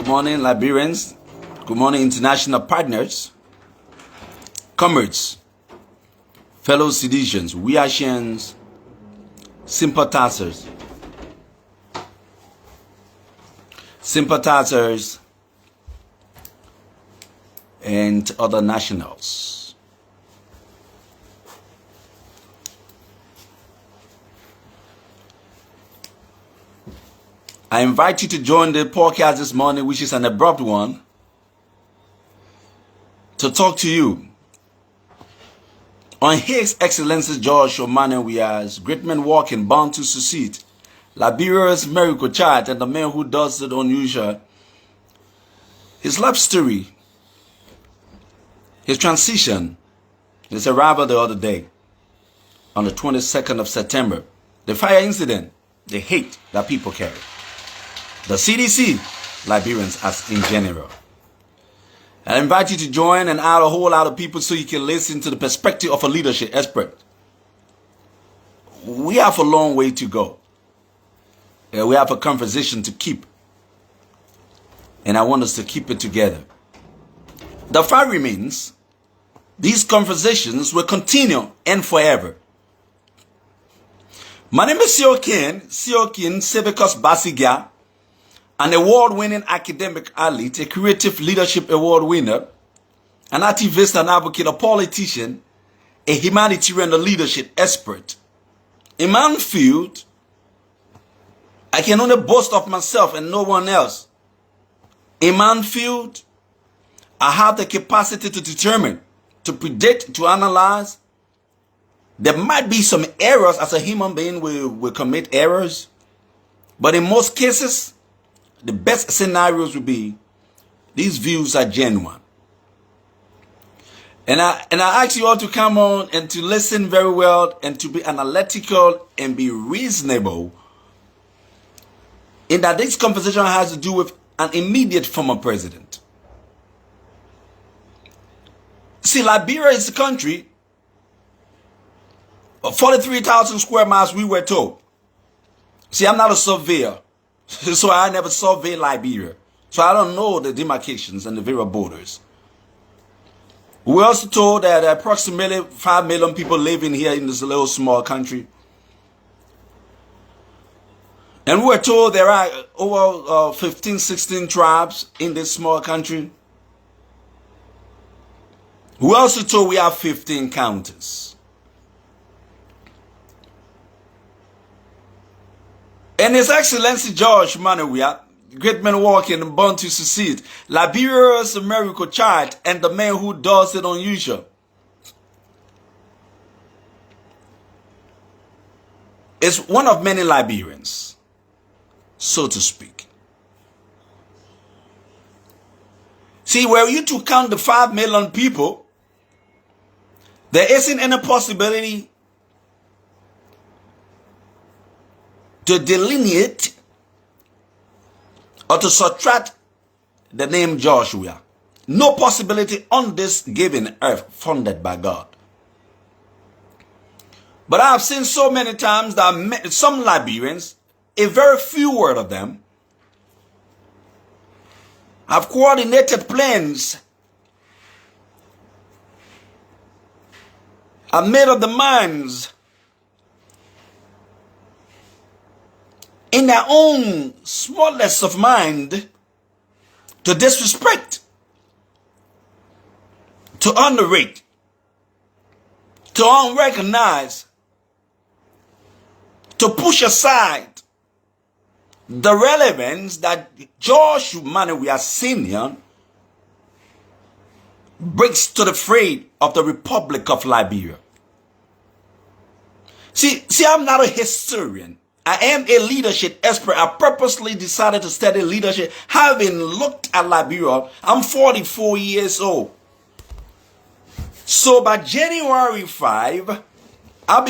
Good morning, Liberians. Good morning, international partners, comrades, fellow citizens, Weahians, sympathizers, and other nationals. I invite you to join the podcast this morning, which is an abrupt one, to talk to you on His Excellency George Weah's great men walking, bound to succeed, Liberia's miracle child, and the man who does it unusual. His life story, his transition, his arrival the other day, on the 22nd of September, the fire incident, the hate that people carry, the CDC, Liberians as in general. I invite you to join and add a whole lot of people so you can listen to the perspective of a leadership expert. We have a long way to go. We have a conversation to keep. And I want us to keep it together. The fact remains, these conversations will continue and forever. My name is CDC Civicus Barsi-Giah, an award-winning academic athlete, a creative leadership award winner, an activist and advocate, a politician, a humanitarian and leadership expert. In my field, I can only boast of myself and no one else. In my field, I have the capacity to determine, to predict, to analyze. There might be some errors. As a human being, we commit errors. But in most cases, the best scenarios would be these views are genuine. And I ask you all to come on and to listen very well and to be analytical and be reasonable, in that this conversation has to do with an immediate former president. See, Liberia is a country of 43,000 square miles, we were told. See, I'm not a surveyor, so I never surveyed Liberia. So I don't know the demarcations and the various borders. We were also told that approximately 5 million people living here in this little small country. And we were told there are over 15, 16 tribes in this small country. We were also told we have 15 counties. And His Excellency George Weah, great man walking and born to succeed, Liberia's miracle child, and the man who does it unusual, is one of many Liberians, so to speak. See, were you to count the 5 million people, there isn't any possibility to delineate or to subtract the name Joshua. No possibility on this given earth funded by God. But I have seen so many times that some Liberians, a very few word of them, have coordinated plans, have made up the minds in their own smallness of mind to disrespect, to underrate, to unrecognize, to push aside the relevance that George Weah Sr. brings to the fray of the Republic of Liberia. See, I'm not a historian. I am a leadership expert. I purposely decided to study leadership, having looked at Liberia. I'm 44 years old. So by January 5, I'm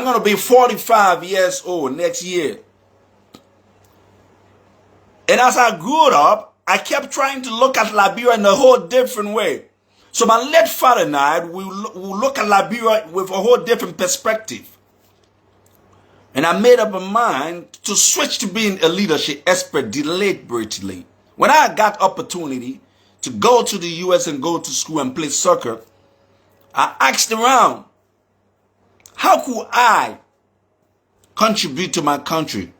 gonna be 45 years old next year. And as I grew up, I kept trying to look at Liberia in a whole different way. So my late father and I, we look at Liberia with a whole different perspective. And I made up my mind to switch to being a leadership expert deliberately. When I got opportunity to go to the US and go to school and play soccer, I asked around, how could I contribute to my country?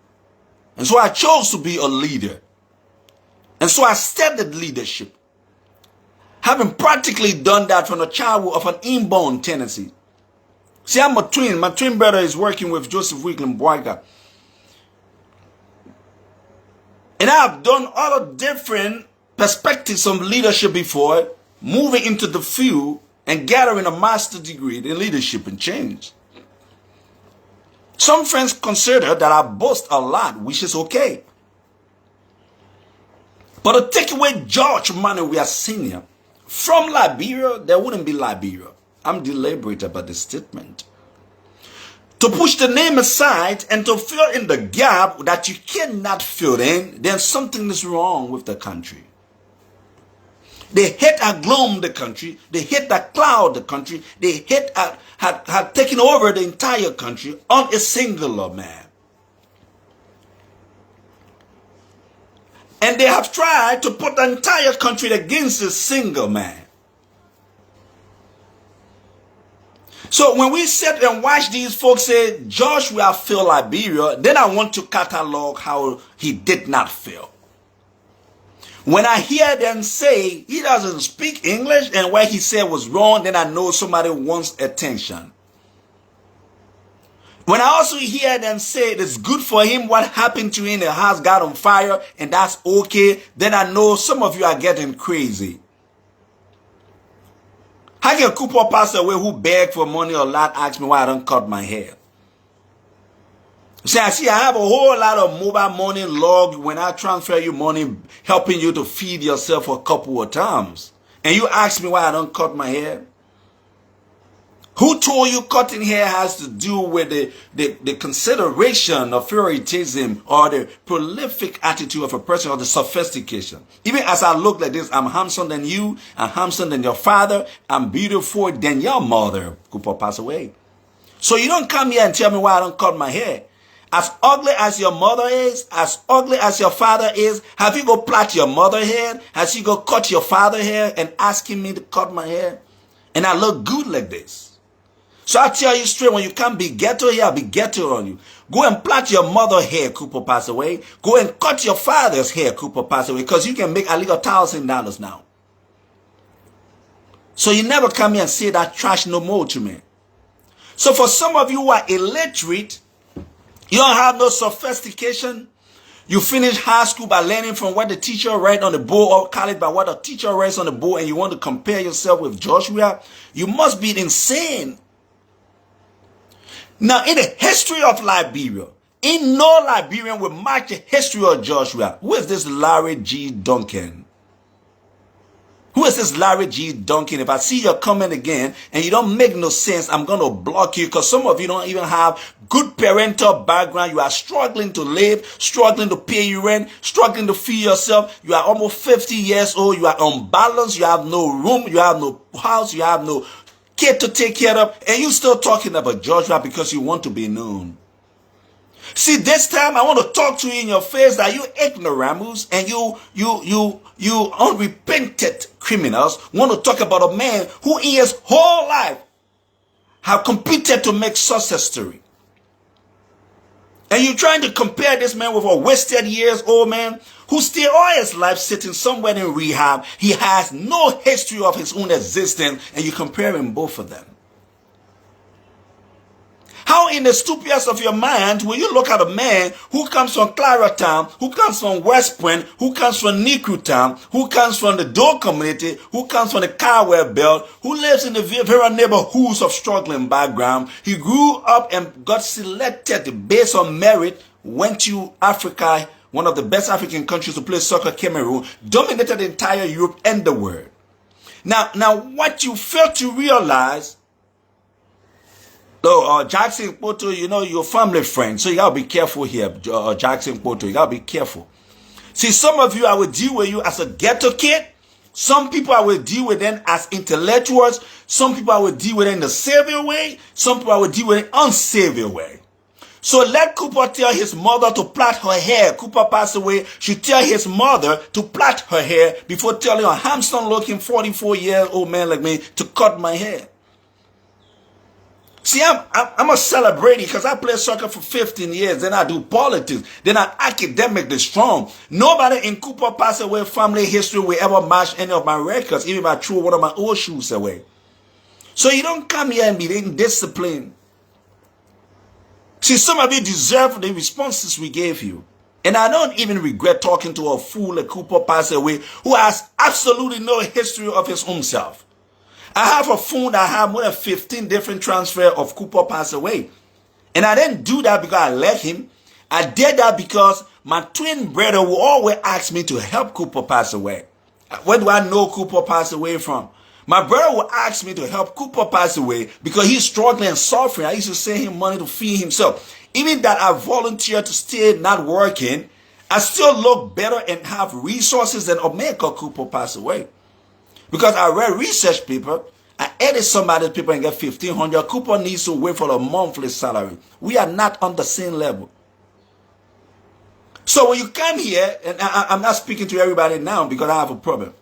And so I chose to be a leader. And so I studied leadership, having practically done that from a childhood of an inborn tendency. See, I'm a twin. My twin brother is working with Joseph Wickland Boyka. And I've done other different perspectives of leadership before, moving into the field and gathering a master's degree in leadership and change. Some friends consider that I boast a lot, which is okay. But to take away George Weah Sr. from Liberia, there wouldn't be Liberia. I'm deliberate about this statement. To push the name aside and to fill in the gap that you cannot fill in, then something is wrong with the country. They hate had gloomed the country. They hate that cloud the country. They hate had taken over the entire country on a singular man. And they have tried to put the entire country against a single man. So when we sit and watch these folks say, George Weah failed Liberia, then I want to catalog how he did not fail. When I hear them say he doesn't speak English and what he said was wrong, then I know somebody wants attention. When I also hear them say it's good for him, what happened to him, the house got on fire, and that's okay, then I know some of you are getting crazy. How can Cooper pass away who begged for money or lot ask me why I don't cut my hair? See, I have a whole lot of mobile money logged when I transfer you money, helping you to feed yourself a couple of times. And you ask me why I don't cut my hair? Who told you cutting hair has to do with the consideration of favoritism or the prolific attitude of a person or the sophistication? Even as I look like this, I'm handsomer than you, I'm handsomer than your father, I'm beautiful than your mother, Cooper passed away. So you don't come here and tell me why I don't cut my hair. As ugly as your mother is, as ugly as your father is, have you go plait your mother hair? Has you go cut your father hair and asking me to cut my hair? And I look good like this. So I tell you straight, when you can't be ghetto here, I'll be ghetto on you. Go and plait your mother hair, Cooper pass away. Go and cut your father's hair, Cooper pass away, because you can make a little $1,000 now. So you never come here and say that trash no more to me. So for some of you who are illiterate, you don't have no sophistication. You finish high school by learning from what the teacher writes on the board, or college by what the teacher writes on the board, and you want to compare yourself with George Weah. You must be insane. Now, in the history of Liberia, in no Liberian will match the history of George Weah. Who is this Larry G. Duncan? Who is this Larry G. Duncan? If I see your comment again and you don't make no sense, I'm going to block you, because some of you don't even have good parental background. You are struggling to live, struggling to pay your rent, struggling to feed yourself. You are almost 50 years old. You are unbalanced. You have no room. You have no house. You have no kid to take care of. And you still talking about George Weah because you want to be known. See, this time I want to talk to you in your face that you ignoramus and you unrepentant criminals want to talk about a man who in his whole life have competed to make success story. And you're trying to compare this man with a wasted years old man who still all his life sitting somewhere in rehab. He has no history of his own existence, and you comparing both of them. How in the stupidest of your mind will you look at a man who comes from Claratown, who comes from West Point, who comes from Niku Town, who comes from the Dole community, who comes from the Cowell Belt, who lives in the very neighborhoods of struggling background. He grew up and got selected based on merit, went to Africa, one of the best African countries to play soccer, Cameroon, dominated the entire Europe and the world. Now what you fail to realize, Jackson Poto, you know, your family friend. So you got to be careful here, Jackson Poto. You got to be careful. See, some of you, I will deal with you as a ghetto kid. Some people I will deal with them as intellectuals. Some people I will deal with in the savior way. Some people I will deal with in unsavory way. So let Cooper tell his mother to plait her hair. Cooper passed away. She tell his mother to plait her hair before telling a handsome-looking 44-year-old man like me to cut my hair. See, I'm a celebrity because I played soccer for 15 years. Then I do politics. Then I'm academically strong. Nobody in Cooper passed away family history will ever match any of my records, even if I threw one of my old shoes away. So you don't come here and be indisciplined. See, some of you deserve the responses we gave you. And I don't even regret talking to a fool like Cooper passed away who has absolutely no history of his own self. I have a phone that have more than 15 different transfers of Cooper passed away. And I didn't do that because I let him. I did that because my twin brother will always ask me to help Cooper pass away. Where do I know Cooper passed away from? My brother will ask me to help Cooper pass away because he's struggling and suffering. I used to send him money to feed himself. Even that I volunteered to stay not working, I still look better and have resources than Omega Cooper passed away. Because I read research paper, I edit somebody's paper and get $1,500. Cooper needs to wait for a monthly salary. We are not on the same level. So when you come here, and I'm not speaking to everybody now because I have a problem.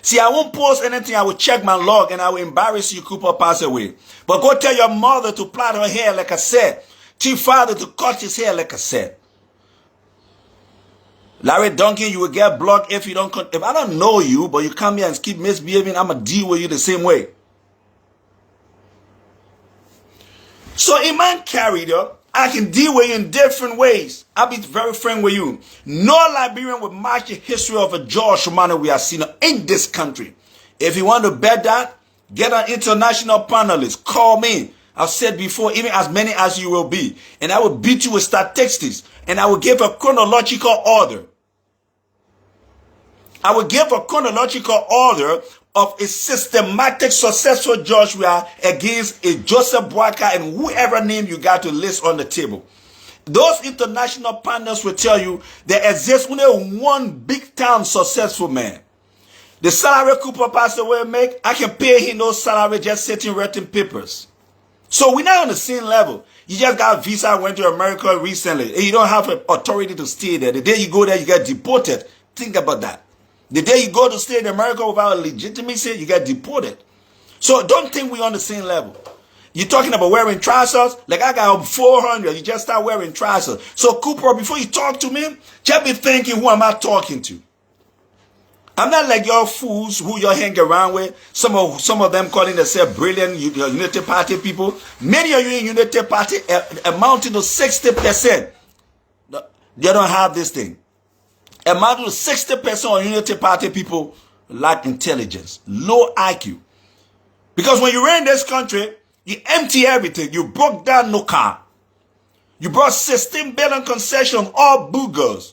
See, I won't post anything. I will check my log and I will embarrass you, Cooper passed away. But go tell your mother to plait her hair like I said. Tell your father to cut his hair like I said. Larry Duncan, you will get blocked if you don't. If I don't know you, but you come here and keep misbehaving, I'm going to deal with you the same way. So, Iman Carrier, I can deal with you in different ways. I'll be very frank with you. No Liberian will match the history of a George Romano we have seen in this country. If you want to bet that, get an international panelist. Call me. I've said before, even as many as you will be. And I will beat you with statistics. And I will give a chronological order. I will give a chronological order of a systematic, successful George Weah against a Joseph Boaka and whoever name you got to list on the table. Those international panels will tell you there exists only one big time successful man. The salary Cooper passed away make, I can pay him no salary just sitting writing papers. So we're not on the same level. You just got a visa, went to America recently, and you don't have authority to stay there. The day you go there, you get deported. Think about that. The day you go to stay in America without legitimacy, you get deported. So don't think we're on the same level. You're talking about wearing trousers? Like I got 400, you just start wearing trousers. So Cooper, before you talk to me, just be thinking, who am I talking to? I'm not like your fools who you hang around with. Some of them calling themselves brilliant Unity Party people. Many of you in Unity Party amounting to 60%. They don't have this thing. Amounting to 60% of Unity Party people lack intelligence, low IQ. Because when you ran this country, you empty everything. You broke down no car. You brought 16 billion concessions, all boogers.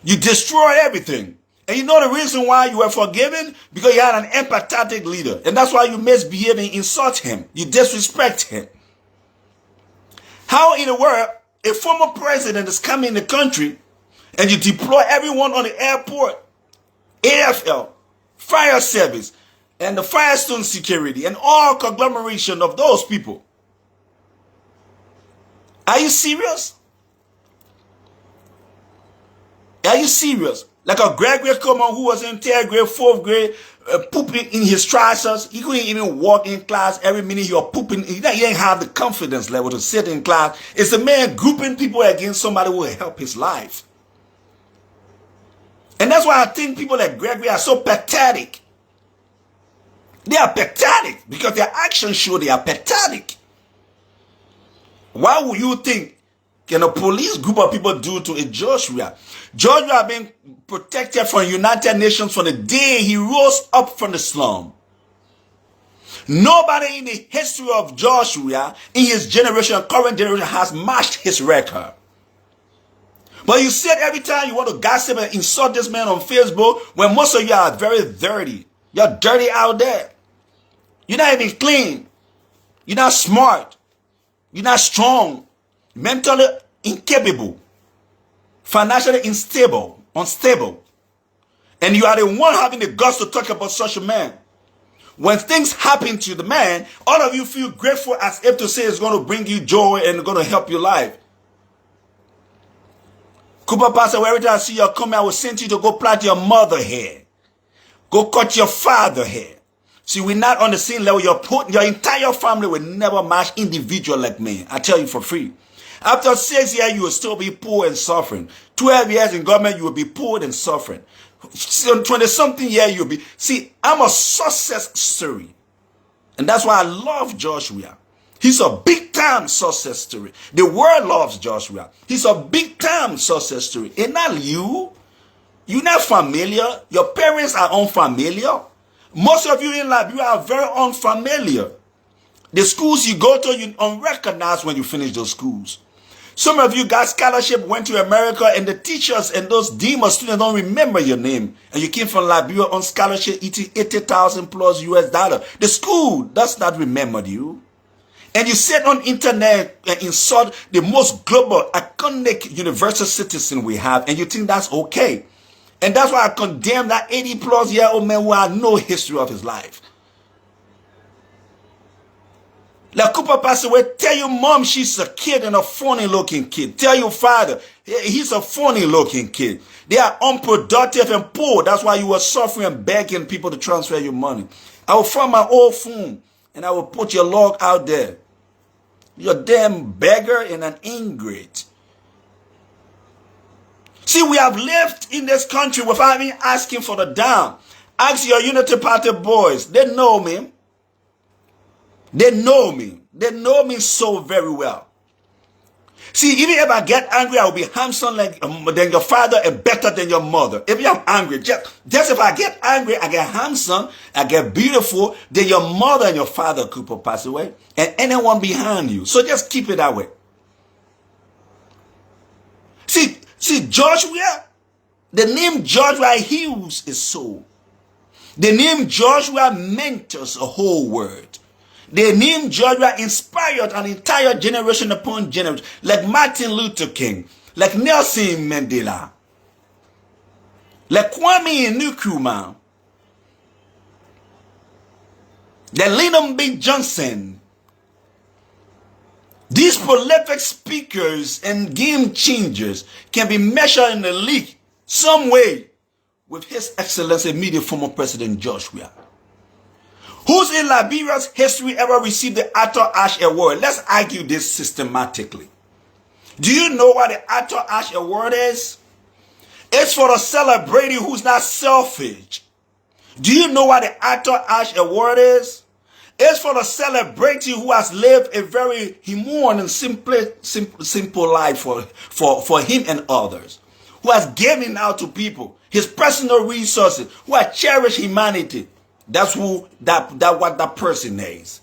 You destroyed everything. And you know the reason why you were forgiven? Because you had an empathetic leader. And that's why you misbehave and insult him. You disrespect him. How in the world a former president is coming in the country and you deploy everyone on the airport, AFL, fire service, and the Firestone security, and all conglomeration of those people? Are you serious? Are you serious? Like a graduate Coleman who was in 3rd grade, 4th grade, pooping in his trousers. He couldn't even walk in class. Every minute you're pooping. He didn't have the confidence level to sit in class. It's a man grouping people against somebody who will help his life. And that's why I think people like Gregory are so pathetic. They are pathetic because their actions show they are pathetic. Why would you think can a police group of people do to a Joshua? Joshua being protected from United Nations from the day he rose up from the slum. Nobody in the history of Joshua, in his generation, current generation, has matched his record. But you said every time you want to gossip and insult this man on Facebook, when most of you are very dirty. You're dirty out there. You're not even clean. You're not smart. You're not strong. Mentally incapable. Financially unstable. And you are the one having the guts to talk about such a man When things happen to the man, all of you feel grateful as if to say it's going to bring you joy and going to help your life. Cooper Pastor, every time I see you coming, I will send you to go plait your mother hair. Go cut your father hair. See, we're not on the same level. Your entire family will never match individual like me. I tell you for free. After 6 years, you will still be poor and suffering. 12 years in government, you will be poor and suffering. 20-something years, you'll be... See, I'm a success story. And that's why I love Joshua. He's a big-time success story. The world loves Joshua. He's a big-time success story. And not you. You're not familiar. Your parents are unfamiliar. Most of you in Liberia are very unfamiliar. The schools you go to, you unrecognized when you finish those schools. Some of you got scholarship, went to America, and the teachers and those demon students don't remember your name. And you came from Liberia on scholarship, eating 80,000 plus US dollar. The school does not remember you. And you sit on internet and insult the most global, iconic universal citizen we have, and you think that's okay. And that's why I condemn that 80 plus year old man who had no history of his life. Like Cooper passed away, tell your mom she's a kid and a funny looking kid. Tell your father he's a funny looking kid. They are unproductive and poor. That's why you were suffering and begging people to transfer your money. I will find my old phone and I will put your log out there. You're a damn beggar and an ingrate. See, we have lived in this country without even asking for the dime. Ask your Unity Party boys. They know me. They know me. They know me so very well. See, even if I get angry, I will be handsome than your father and better than your mother. If I'm angry, just if I get angry, I get handsome, I get beautiful, then your mother and your father could pass away, and anyone behind you. So just keep it that way. See, Joshua, the name Joshua heals his soul. The name Joshua mentors a whole word. The name Joshua inspired an entire generation upon generation, like Martin Luther King, like Nelson Mandela, like Kwame Nkrumah, like Lyndon B. Johnson. These prolific speakers and game changers can be measured in the league some way with His Excellency immediate former President Joshua. Who's in Liberia's history ever received the Arthur Ashe Award? Let's argue this systematically. Do you know what the Arthur Ashe Award is? It's for the celebrity who's not selfish. Do you know what the Arthur Ashe Award is? It's for the celebrity who has lived a very human and simple life for him and others. Who has given out to people his personal resources. Who has cherished humanity. That's what that person is.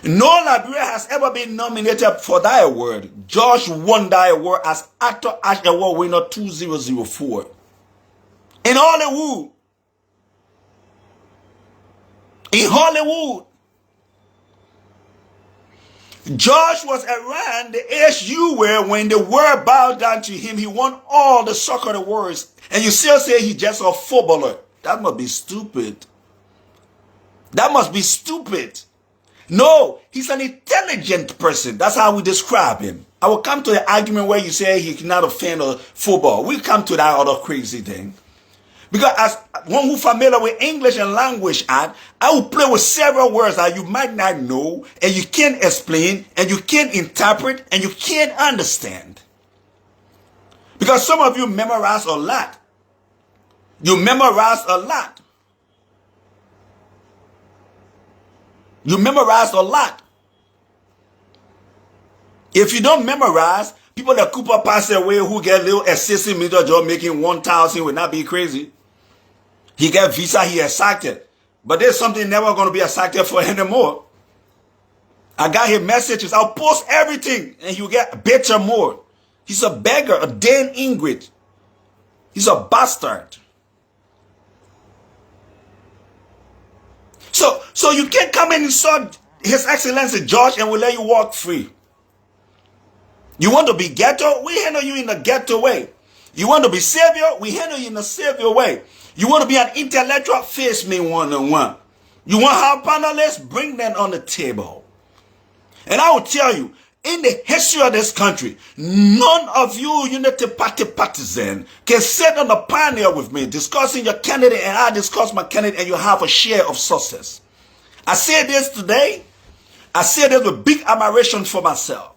No Liberia has ever been nominated for that award. Josh won that award as Arthur Ashe Award winner 2004. In Hollywood. In Hollywood. Josh was around the age you were when the world bowed down to him. He won all the soccer awards. And you still say he's just a footballer. That must be stupid. That must be stupid. No, he's an intelligent person. That's how we describe him. I will come to the argument where you say he's not a fan of football. We'll come to that other crazy thing. Because as one who's familiar with English and language art, I will play with several words that you might not know, and you can't explain, and you can't interpret, and you can't understand. Because some of you memorize a lot. You memorize a lot. You memorize a lot. If you don't memorize, people that Cooper pass away who get little assistant major job making 1,000 will not be crazy. He get visa, he accepted. But there's something never going to be accepted for anymore. I got his messages. I'll post everything and he'll get better more. He's a beggar, a damn ingrate. He's a bastard. So you can't come and insult His Excellency George and we'll let you walk free. You want to be ghetto? We handle you in a ghetto way. You want to be savior? We handle you in a savior way. You want to be an intellectual? Face me one-on-one. You want our panelists? Bring them on the table. And I will tell you, in the history of this country, none of you Unity Party partisans can sit on the panel with me discussing your candidate and I discuss my candidate and you have a share of success. I say this today. I say this with big admiration for myself.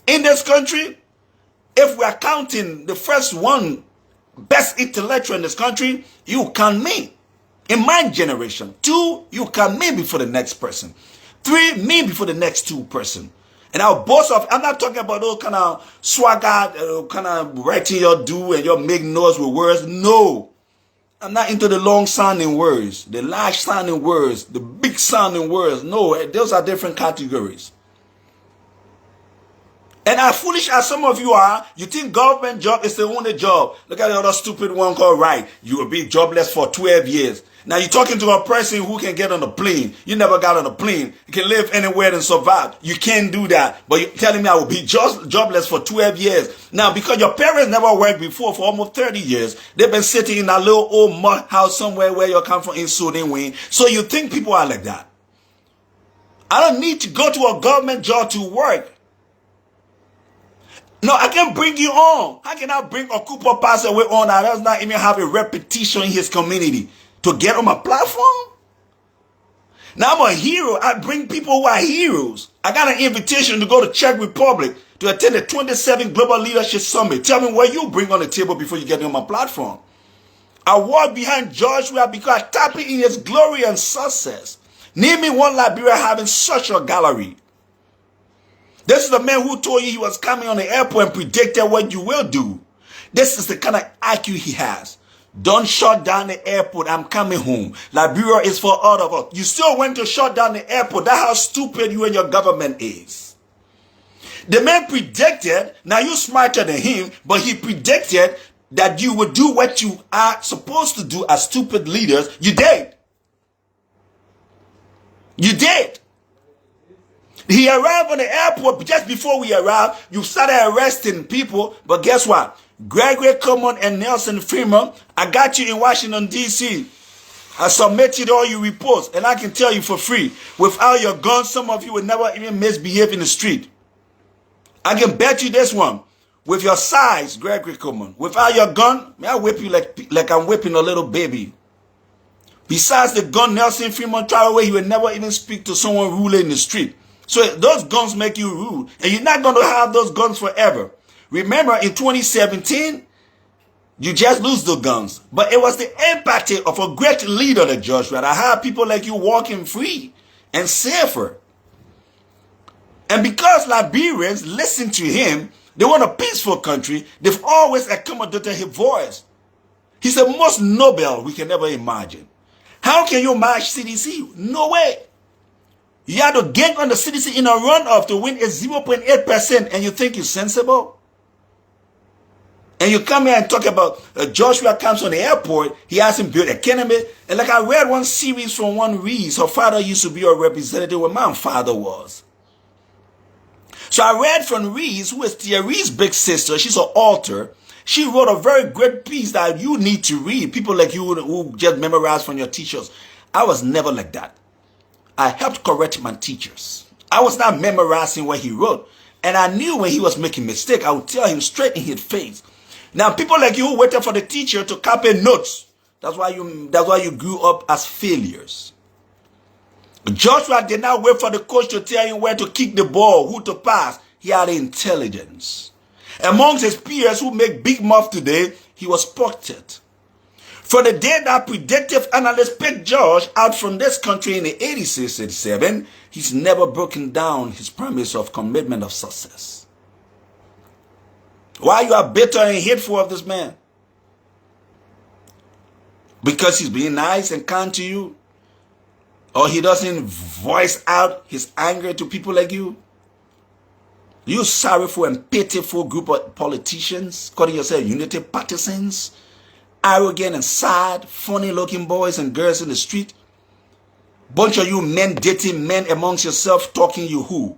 In this country, if we are counting the first one best intellectual in this country, you count me. In my generation. 2, you count me before the next person. 3, me before the next 2 person. And I'll boast of, I'm not talking about those kind of swagger, kind of writing your do and your make noise with words. No. I'm not into the long sounding words, the large sounding words, the big sounding words. No, those are different categories. And as foolish as some of you are, you think government job is the only job. Look at the other stupid one called right. You will be jobless for 12 years. Now you're talking to a person who can get on a plane. You never got on a plane. You can live anywhere and survive. You can't do that. But you're telling me I will be jobless for 12 years. Now because your parents never worked before for almost 30 years, they've been sitting in a little old mud house somewhere where you come from in Sudan Wayne. So you think people are like that. I don't need to go to a government job to work. No, I can bring you on. How can I bring a Cooper pastor away on that does not even have a repetition in his community to get on my platform? Now I'm a hero. I bring people who are heroes. I got an invitation to go to Czech Republic to attend the 27th Global Leadership Summit. Tell me what you bring on the table before you get on my platform. I walk behind George Weah because I tap in his glory and success. Name me one Liberia having such a gallery. This is the man who told you he was coming on the airport and predicted what you will do. This is the kind of IQ he has. Don't shut down the airport. I'm coming home. Liberia is for all of us. You still went to shut down the airport. That's how stupid you and your government is. The man predicted, now you're smarter than him, but he predicted that you would do what you are supposed to do as stupid leaders. You did. You did. He arrived on the airport, but just before we arrived, you started arresting people. But guess what? Gregory Common and Nelson Freeman, I got you in Washington, D.C. I submitted all your reports, and I can tell you for free, without your gun, some of you would never even misbehave in the street. I can bet you this one. With your size, Gregory Common, without your gun, may I whip you like I'm whipping a little baby. Besides the gun, Nelson Freeman tried away, he would never even speak to someone ruling in the street. So those guns make you rude. And you're not going to have those guns forever. Remember, in 2017, you just lose the guns. But it was the empathy of a great leader, the Joshua, that had people like you walking free and safer. And because Liberians listen to him, they want a peaceful country, they've always accommodated his voice. He's the most noble we can ever imagine. How can you match CDC? No way. You had to get on the CDC in a runoff to win a 0.8% and you think you're sensible? And you come here and talk about Joshua comes on the airport, he hasn't built a academy. And like I read one series from one Reese, her father used to be a representative where my father was. So I read from Reese, who is Thierry's big sister, she's an author. She wrote a very great piece that you need to read. People like you who just memorize from your teachers. I was never like that. I helped correct my teachers. I was not memorizing what he wrote. And I knew when he was making mistake, I would tell him straight in his face. Now, people like you who waited for the teacher to copy notes. That's why you grew up as failures. Joshua did not wait for the coach to tell him where to kick the ball, who to pass. He had intelligence. Amongst his peers who make big mouth today, he was spotted. From the day that predictive analyst picked George out from this country in the 86, 87, he's never broken down his promise of commitment of success. Why you are bitter and hateful of this man? Because he's being nice and kind to you? Or he doesn't voice out his anger to people like you? You sorrowful and pitiful group of politicians, calling yourself unity partisans, arrogant and sad, funny-looking boys and girls in the street. Bunch of you men dating men amongst yourself, talking you who?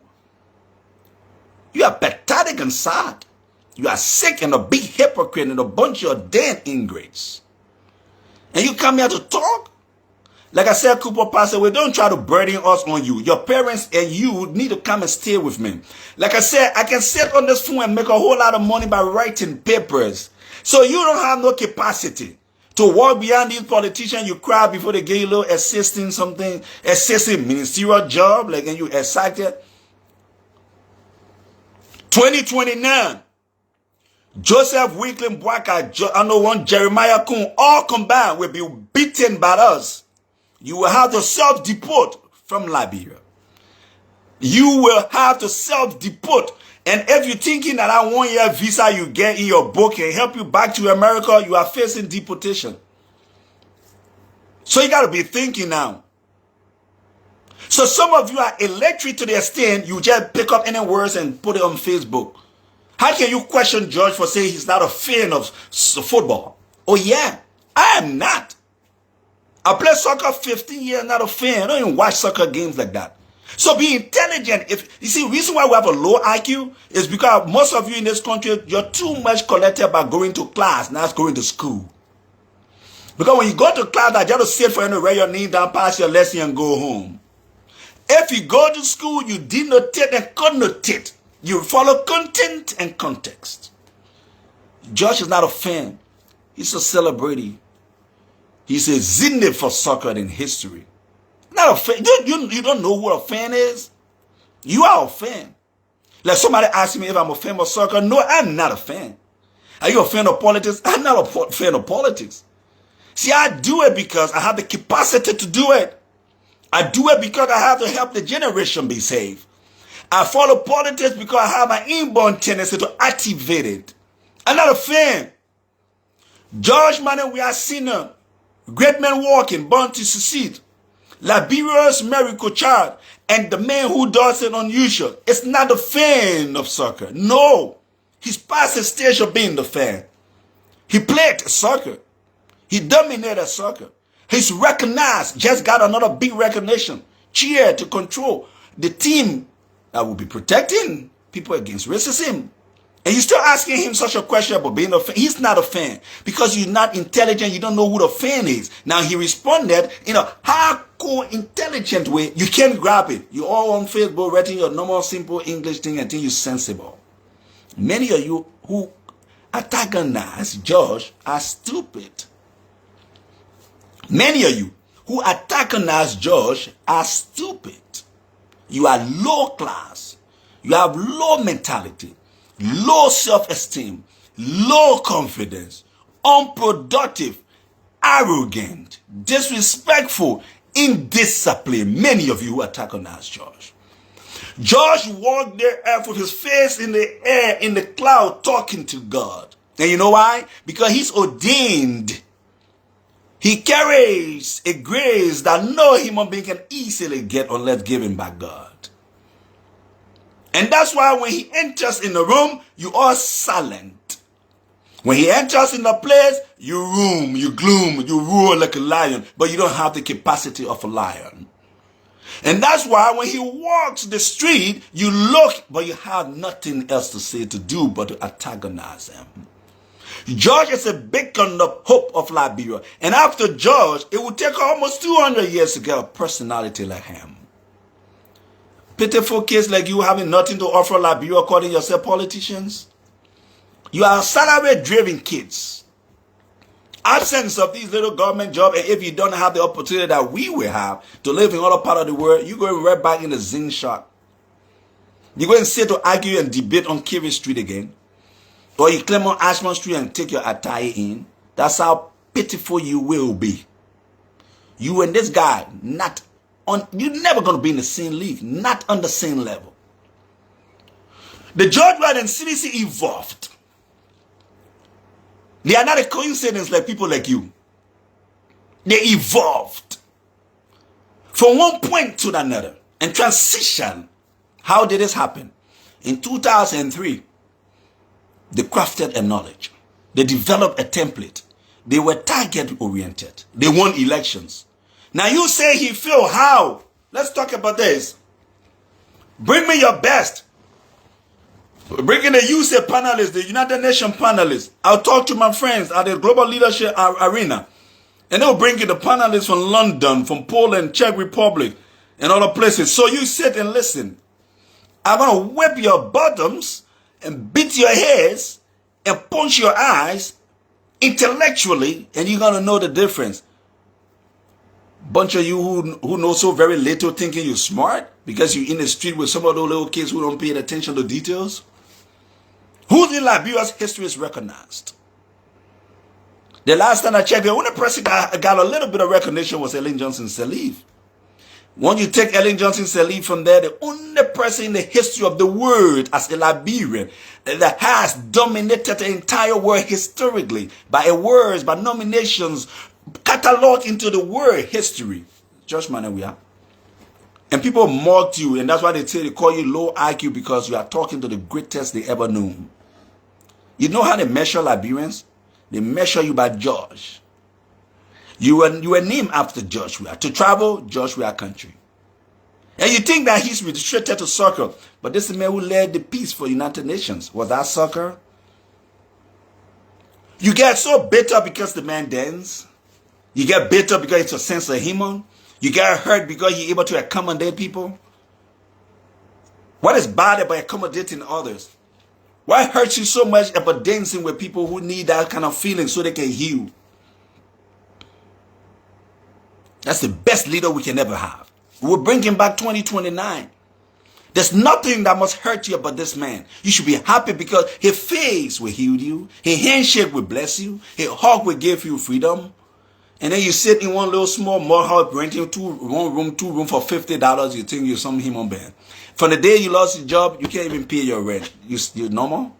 You are pathetic and sad. You are sick and a big hypocrite and a bunch of damn ingrates. And you come here to talk? Like I said, Cooper Pastor, we don't try to burden us on you. Your parents and you need to come and stay with me. Like I said, I can sit on this phone and make a whole lot of money by writing papers. So you don't have no capacity to walk beyond these politicians. You cry before they get you a little assisting ministerial job, like, and you excited. 2029. Joseph Wickling Bwaka, I know one Jeremiah Kun, all combined will be beaten by us. You will have to self-deport from Liberia. You will have to self-deport. And if you're thinking that that 1 year visa you get in your book can help you back to America, you are facing deportation. So you got to be thinking now. So some of you are illiterate to the extent you just pick up any words and put it on Facebook. How can you question George for saying he's not a fan of football? Oh yeah, I am not. I played soccer 15 years, not a fan. I don't even watch soccer games like that. So be intelligent. If you see, the reason why we have a low IQ is because most of you in this country, you're too much collected by going to class, not going to school. Because when you go to class, I just sit for you to write your name down, pass your lesson, and go home. If you go to school, you denotate and connotate. You follow content and context. Josh is not a fan. He's a celebrity. He's a zenith for soccer in history. Not a fan. You don't know what a fan is? You are a fan. Like somebody asked me if I'm a fan of soccer. No, I'm not a fan. Are you a fan of politics? I'm not a fan of politics. See, I do it because I have the capacity to do it. I do it because I have to help the generation be saved. I follow politics because I have my inborn tendency to activate it. I'm not a fan. George Manning, we are sinner. Great men walking, born to succeed. Liberia's miracle child, and the man who does it unusual. It's not a fan of soccer. No. He's past the stage of being the fan. He played soccer. He dominated soccer. He's recognized, just got another big recognition. Cheer to control the team that will be protecting people against racism. And you're still asking him such a question about being a fan. He's not a fan because you're not intelligent. You don't know who the fan is. Now he responded in a hardcore, intelligent way. You can't grab it. You're all on Facebook writing your normal, simple English thing and think you're sensible. Many of you who antagonize George are stupid. Many of you who antagonize George are stupid. You are low class. You have low mentality. Low self-esteem, low confidence, unproductive, arrogant, disrespectful, indisciplined. Many of you who attack on us, George. George walked there with his face in the air, in the cloud, talking to God. And you know why? Because he's ordained. He carries a grace that no human being can easily get unless given by God. And that's why when he enters in the room, you are silent. When he enters in the place, you room, you gloom, you roar like a lion, but you don't have the capacity of a lion. And that's why when he walks the street, you look, but you have nothing else to say to do but to antagonize him. George is a beacon of hope of Liberia. And after George, it would take almost 200 years to get a personality like him. Pitiful kids like you having nothing to offer Liberia, calling yourself politicians. You are salary-driven kids. Absence of these little government jobs, and if you don't have the opportunity that we will have to live in other part of the world, you're going right back in the zinc shop. You're going to sit to argue and debate on Kiri Street again. Or you claim on Ashman Street and take your attire in. That's how pitiful you will be. You and this guy, you're never going to be in the same league, not on the same level. The George Weah and CDC evolved. They are not a coincidence like people like you. They evolved from one point to another and transition. How did this happen? In 2003, they crafted a knowledge. They developed a template. They were target-oriented. They won elections. Now you say he failed. How? Let's talk about this. Bring me your best. Bring in the USAID panelists, the United Nations panelists. I'll talk to my friends at the Global Leadership Arena. And they'll bring in the panelists from London, from Poland, Czech Republic, and other places. So you sit and listen. I'm going to whip your bottoms and beat your heads and punch your eyes intellectually, and you're going to know the difference. Bunch of you who know so very little thinking you're smart because you're in the street with some of those little kids who don't pay attention to details. Who's in Liberia's history is recognized. The last time I checked, the only person that got a little bit of recognition was Ellen Johnson Sirleaf. Once you take Ellen Johnson Sirleaf from there, the only person in the history of the world as a Liberian that has dominated the entire world historically by words, by nominations, cataloged into the world history, George Weah. And people mocked you, and that's why they call you low IQ, because you are talking to the greatest they ever knew. You know how they measure Liberians? They measure you by George. You were named after George Weah. To travel, George Weah country. And you think that he's restricted to soccer, but this is the man who led the peace for United Nations. Was that soccer? You get so bitter because the man danced. You get bitter because it's a sense of humor. You get hurt because you're able to accommodate people. What is bad about accommodating others? Why hurts you so much about dancing with people who need that kind of feeling so they can heal? That's the best leader we can ever have. We'll bring him back 2029. There's nothing that must hurt you about this man. You should be happy because his face will heal you. His handshake will bless you. His hug will give you freedom. And then you sit in one little small mud hut renting one room, two room for $50. You think you're some human being. From the day you lost your job, you can't even pay your rent. You normal?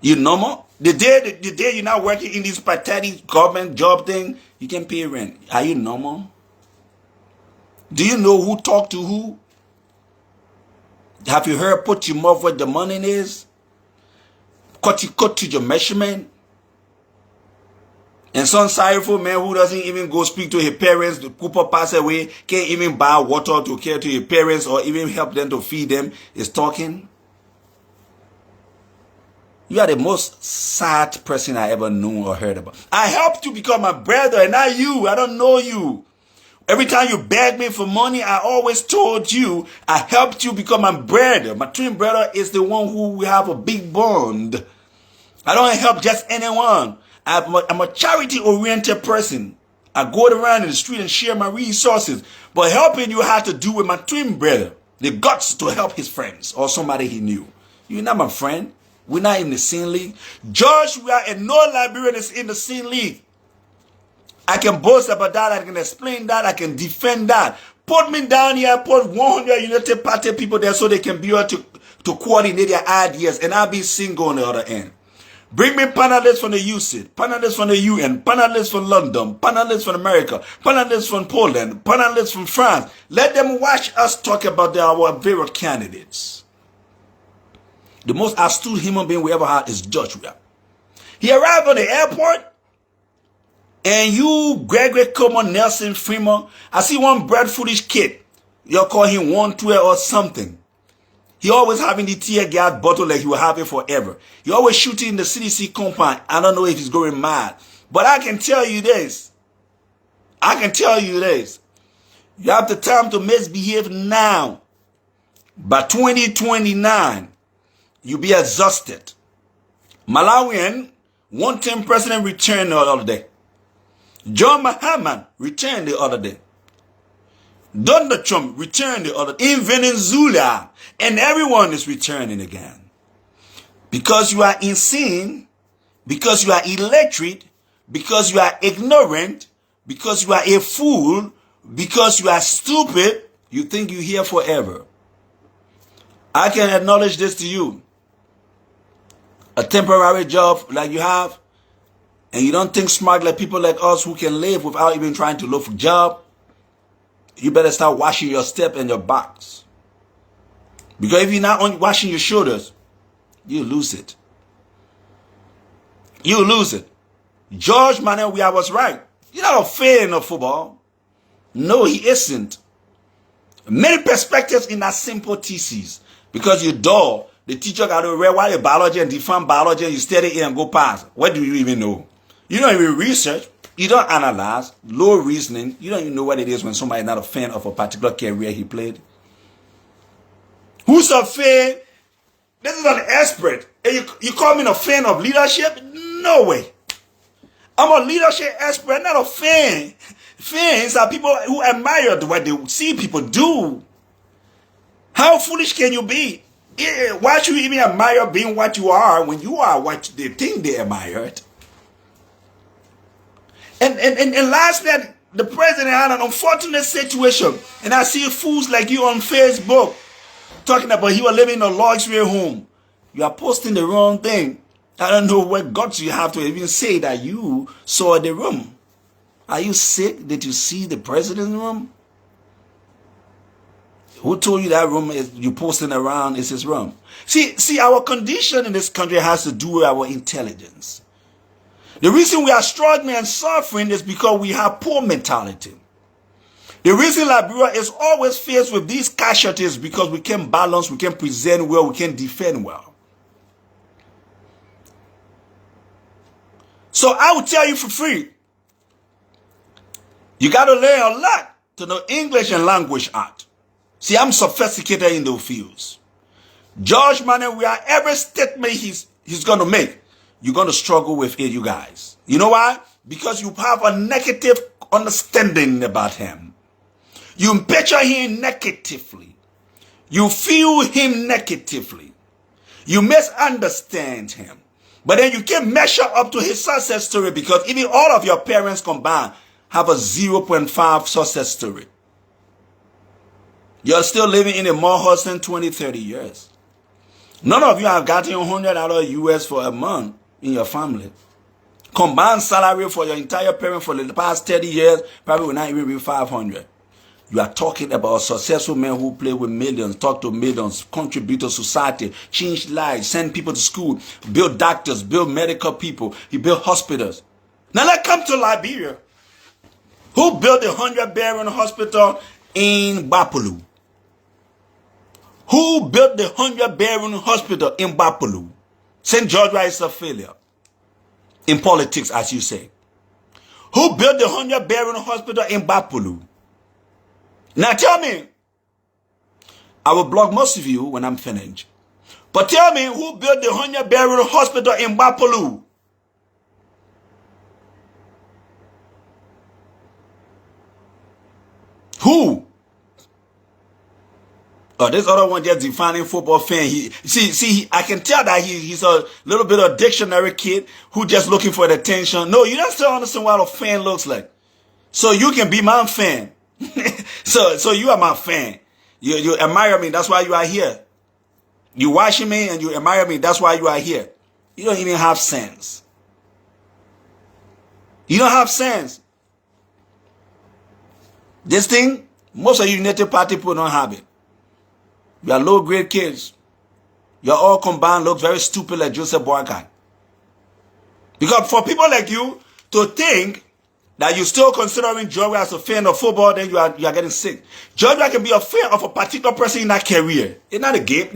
You normal? The day you're not working in this pathetic government job thing, you can pay rent. Are you normal? Do you know who talked to who? Have you heard put your mouth where the money is? Cut to your measurement? And some sorrowful man who doesn't even go speak to his parents, the Cooper pass away, can't even buy water to care to his parents or even help them to feed them, is talking. You are the most sad person I ever knew or heard about. I helped you become my brother and not you. I don't know you. Every time you begged me for money, I always told you I helped you become my brother. My twin brother is the one who we have a big bond. I don't help just anyone. I'm a charity-oriented person. I go around in the street and share my resources. But helping you had to do with my twin brother. The guts to help his friends or somebody he knew. You're not my friend. We're not in the same league. George Weah and no Liberian is in the same league. I can boast about that. I can explain that. I can defend that. Put me down here. Put 100 United Party people there so they can be able to coordinate their ideas. And I'll be single on the other end. Bring me panelists from the UCID, panelists from the UN, panelists from London, panelists from America, panelists from Poland, panelists from France. Let them watch us talk about our favorite candidates. The most astute human being we ever had is George Weah. He arrived on the airport, and you, Gregory Coleman, Nelson Freeman, I see one bread foolish kid. You'll call him 112 or something. He always having the tear gas bottle like he will have it forever. He always shooting in the CDC compound. I don't know if he's going mad. But I can tell you this. You have the time to misbehave now. By 2029, you'll be exhausted. Malawian, one-term president returned the other day. John Mahama returned the other day. Donald Trump returned the other day. In Venezuela. And everyone is returning again. Because you are insane, because you are illiterate, because you are ignorant, because you are a fool, because you are stupid, you think you're here forever. I can acknowledge this to you. A temporary job like you have, and you don't think smart like people like us who can live without even trying to look for a job, you better start washing your step and your backs. Because if you're not on washing your shoulders, you lose it. You lose it. George Weah was right. You're not a fan of football. No, he isn't. Many perspectives in that simple thesis. Because you're dull. The teacher got to read why biology and define biology and you study it and go past. What do you even know? You don't even research. You don't analyze, low reasoning. You don't even know what it is when somebody's not a fan of a particular career he played. Who's a fan? This is an expert. And you call me a fan of leadership? No way. I'm a leadership expert, not a fan. Fans are people who admire what they see people do. How foolish can you be? Why should you even admire being what you are when you are what they think they admired? And lastly, the president had an unfortunate situation. And I see fools like you on Facebook talking about he was living in a luxury home. You are posting the wrong thing. I don't know what guts you have to even say that you saw the room. Are you sick? Did you see the president's room? Who told you that room is you posting around is his room? See, our condition in this country has to do with our intelligence. The reason we are struggling and suffering is because we have poor mentality. The reason Liberia is always faced with these casualties because we can't balance, we can't present well, we can't defend well. So I will tell you for free, you got to learn a lot to know English and language art. See, I'm sophisticated in those fields. George Manning, every statement he's going to make, you're going to struggle with it, you guys. You know why? Because you have a negative understanding about him. You picture him negatively. You feel him negatively. You misunderstand him. But then you can't measure up to his success story because even all of your parents combined have a 0.5 success story. You're still living in a more hustling 20, 30 years. None of you have gotten $100 US for a month in your family. Combined salary for your entire parent for the past 30 years probably will not even be 500. You are talking about a successful man who play with millions, talk to millions, contribute to society, change lives, send people to school, build doctors, build medical people. He built hospitals. Now let's come to Liberia. Who built the 100-bedroom hospital in Bapulu? Who built the 100-bedroom hospital in Bapulu? St. George is a failure in politics, as you say. Who built the 100-bedroom hospital in Bapulu? Now tell me, I will block most of you when I'm finished. But tell me who built the 100-bedroom hospital in Bapulu? Who? Oh, this other one just defining football fan. I can tell that he's a little bit of dictionary kid who just looking for the attention. No, you don't still understand what a fan looks like. So you can be my fan. so you are my fan. You admire me. That's why you are here. You watching me and you admire me. That's why you are here. You don't even have sense. You don't have sense. This thing, most of you United Party people don't have it. You are low-grade kids. You're all combined, look very stupid like Joseph Boycott. Because for people like you to think that you're still considering Georgia as a fan of football, then you are getting sick. Georgia can be a fan of a particular person in that career. It's not a game.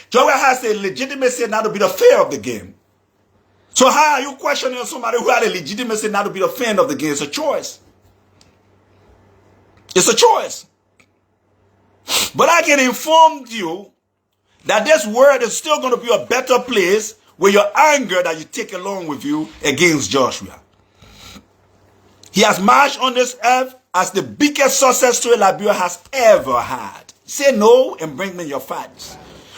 Georgia has a legitimacy not to be the fan of the game. So how are you questioning somebody who had a legitimacy not to be a fan of the game? It's a choice. It's a choice. But I can inform you that this world is still going to be a better place with your anger that you take along with you against Joshua. He has marched on this earth as the biggest success story Liberia has ever had. Say no and bring me your facts.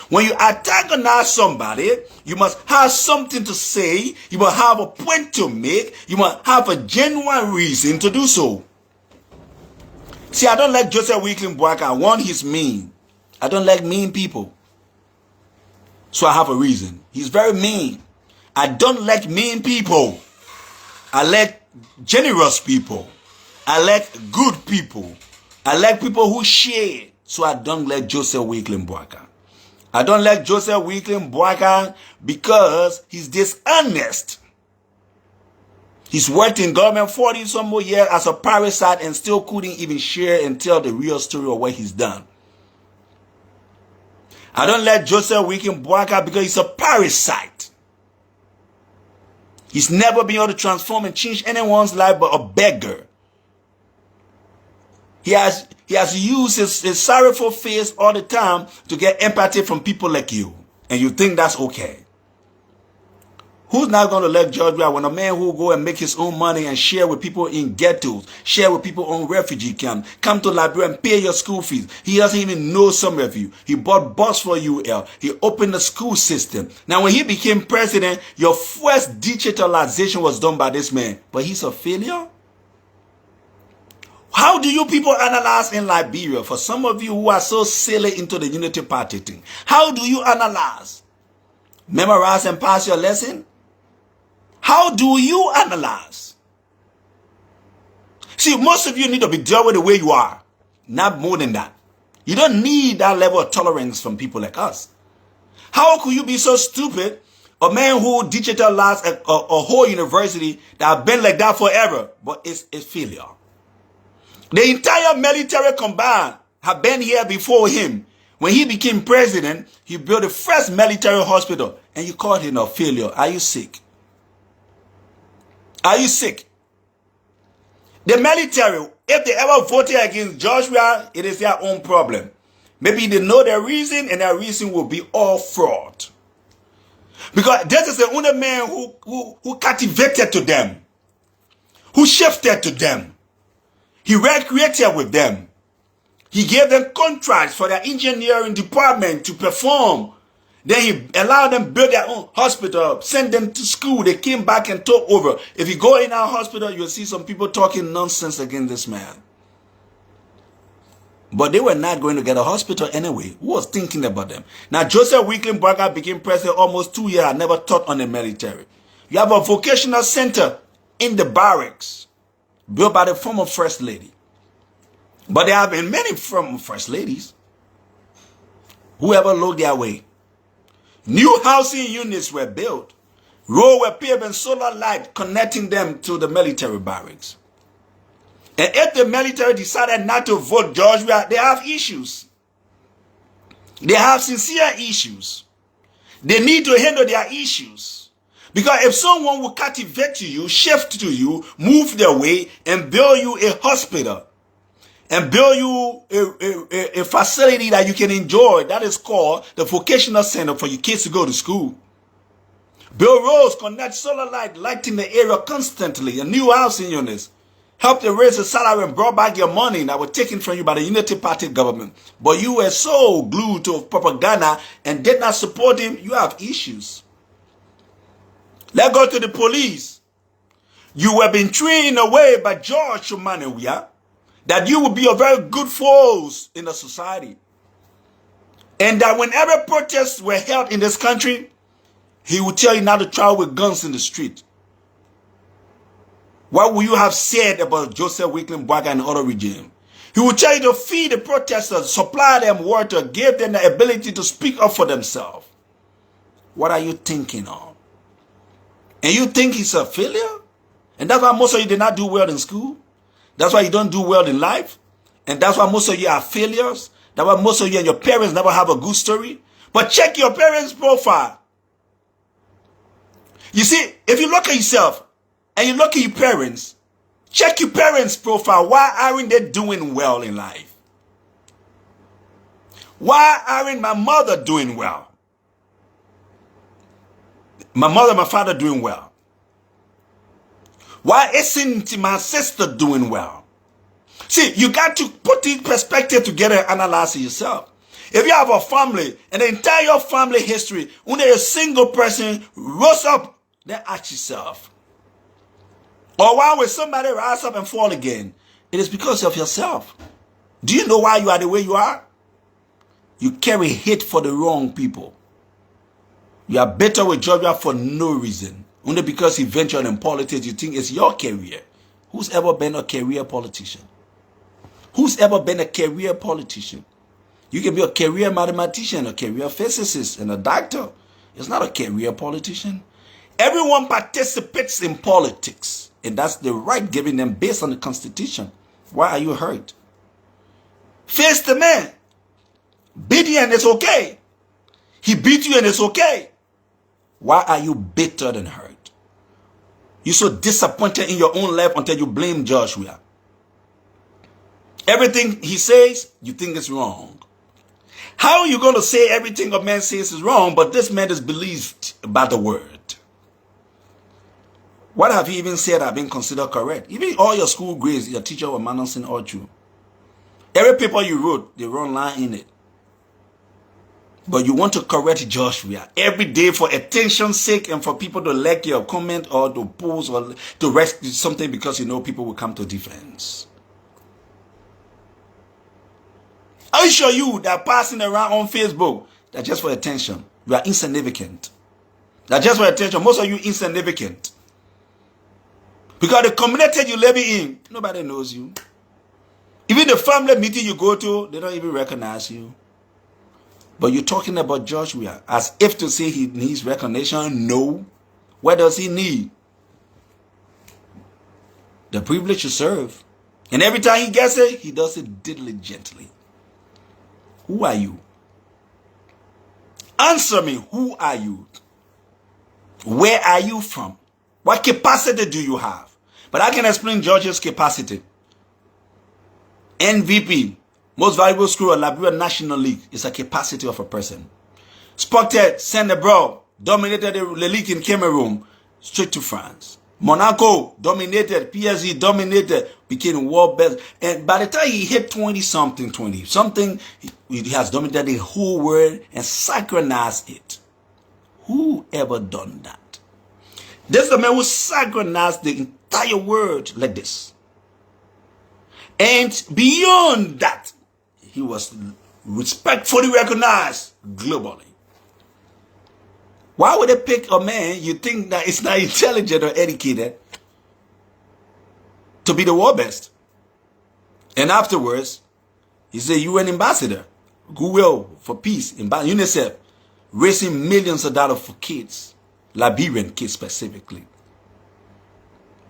When you antagonize somebody, you must have something to say. You must have a point to make. You must have a genuine reason to do so. See, I don't like Joseph Weakling Boyka. One, he's mean. I don't like mean people. So I have a reason. He's very mean. I don't like mean people. I like generous people. I like good people. I like people who share. So I don't like Joseph Weakling Boyka. I don't like Joseph Weakling Boyka because he's dishonest. He's worked in government 40 some more years as a parasite and still couldn't even share and tell the real story of what he's done. I don't like Joseph Weakling Boyka because he's a parasite. He's never been able to transform and change anyone's life but a beggar. He has used his sorrowful face all the time to get empathy from people like you. And you think that's okay. Who's not going to let Georgia when a man who go and make his own money and share with people in ghettos, share with people on refugee camp, come to Liberia and pay your school fees? He doesn't even know some of you. He bought bus for UL. He opened the school system. Now, when he became president, your first digitalization was done by this man. But he's a failure? How do you people analyze in Liberia? For some of you who are so silly into the unity party thing, how do you analyze? Memorize and pass your lesson? How do you analyze? See, most of you need to be dealt with the way you are. Not more than that. You don't need that level of tolerance from people like us. How could you be so stupid? A man who digitalized a whole university that has been like that forever, but it's failure. The entire military combined have been here before him. When he became president, he built the first military hospital, and you called him a failure. Are you sick? Are you sick? The military, if they ever voted against Joshua, it is their own problem. Maybe they know their reason, and their reason will be all fraud. Because this is the only man who cultivated to them, who shifted to them. He recreated with them. He gave them contracts for their engineering department to perform. Then he allowed them to build their own hospital, send them to school. They came back and took over. If you go in our hospital, you'll see some people talking nonsense against this man. But they were not going to get a hospital anyway. Who was thinking about them? Now, Joseph Wicklenberger became president almost 2 years. I never taught on the military. You have a vocational center in the barracks, built by the former first lady. But there have been many former first ladies who ever looked their way. New housing units were built. Roads were paved and solar light connecting them to the military barracks. And if the military decided not to vote Georgia, they have issues. They have sincere issues. They need to handle their issues. Because if someone will cultivate to you, shift to you, move their way, and build you a hospital, and build you a facility that you can enjoy, that is called the vocational center for your kids to go to school. Build roads, connect solar light, lighting the area constantly, and new housing units. Help to raise the salary and brought back your money that was taken from you by the Unity Party government. But you were so glued to propaganda and did not support him, you have issues. Let's go to the police. You were being trained away by George Shumane Weah that you would be a very good force in the society. And that whenever protests were held in this country, he would tell you not to travel with guns in the street. What would you have said about Joseph Wicklenberger and other regime? He would tell you to feed the protesters, supply them water, give them the ability to speak up for themselves. What are you thinking of? And you think he's a failure? And that's why most of you did not do well in school? That's why you don't do well in life? And that's why most of you are failures? That's why most of you and your parents never have a good story? But check your parents' profile. You see, if you look at yourself and you look at your parents, check your parents' profile. Why aren't they doing well in life? Why aren't my mother doing well? My mother and my father doing well. Why isn't my sister doing well? See, you got to put the perspective together and analyze it yourself. If you have a family and the entire family history, only a single person rose up, then ask yourself. Or why will somebody rise up and fall again? It is because of yourself. Do you know why you are the way you are? You carry hate for the wrong people. You are better with Georgia for no reason. Only because he ventured in politics, you think it's your career. Who's ever been a career politician? Who's ever been a career politician? You can be a career mathematician, a career physicist, and a doctor. It's not a career politician. Everyone participates in politics. And that's the right given them based on the Constitution. Why are you hurt? Face the man. Beat you and it's okay. He beat you and it's okay. Why are you bitter and hurt? You're so disappointed in your own life until you blame Joshua. Everything he says, you think is wrong. How are you going to say everything a man says is wrong, but this man is believed by the word? What have you even said have been considered correct? Even all your school grades, your teacher was announcing all true. Every paper you wrote, they wrong line in it. But you want to correct Joshua every day for attention's sake and for people to like your comment or to post or to rescue something because you know people will come to defense. I assure you that passing around on Facebook, that's just for attention. You are insignificant. That's just for attention. Most of you insignificant. Because the community you live in, nobody knows you. Even the family meeting you go to, they don't even recognize you. But you're talking about Joshua as if to say he needs recognition. No. What does he need? The privilege to serve. And every time he gets it, he does it diligently. Who are you? Answer me. Who are you? Where are you from? What capacity do you have? But I can explain Georgia's capacity. MVP, most valuable school of Liberia National League, is a capacity of a person. Sported, Senegal, dominated the league in Cameroon, straight to France. Monaco dominated, PSG dominated, became world best. And by the time he hit 20-something, he has dominated the whole world and synchronized it. Who ever done that? This is the man who synchronized the entire world like this. And beyond that, he was respectfully recognized globally. Why would they pick a man you think that is not intelligent or educated to be the world best? And afterwards, he's a UN ambassador, goodwill for peace, UNICEF, raising millions of dollars for kids, Liberian kids specifically.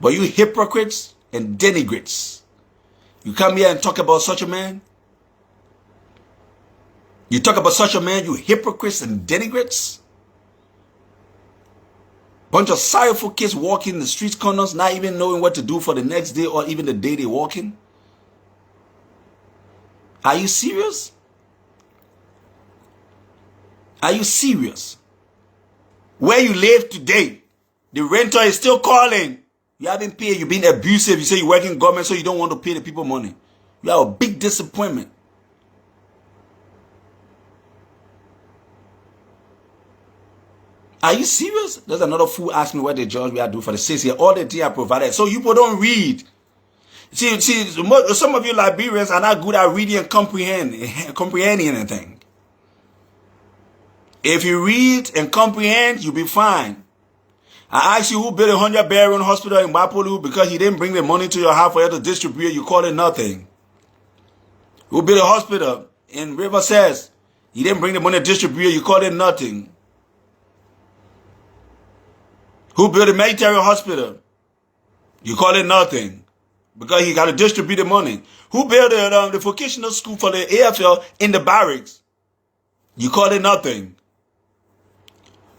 But you hypocrites and denigrates, you come here and talk about such a man? You talk about such a man, you hypocrites and denigrates? Bunch of sorrowful kids walking the street corners, not even knowing what to do for the next day or even the day they're walking. Are you serious? Are you serious? Where you live today, the renter is still calling. You haven't paid, you've been abusive. You say you work in government so you don't want to pay the people money. You have a big disappointment. Are you serious? There's another fool asking me what the judge will do for the 6 years. All the things I provided. So you people don't read. See, some of you Liberians are not good at reading and comprehending anything. If you read and comprehend, you'll be fine. I asked you who built a 100-bedroom hospital in Bapolu because he didn't bring the money to your house for you to distribute. You call it nothing. Who built a hospital in River says he didn't bring the money to distribute. You call it nothing. Who built a military hospital? You call it nothing because he got to distribute the money. Who built the vocational school for the AFL in the barracks? You call it nothing.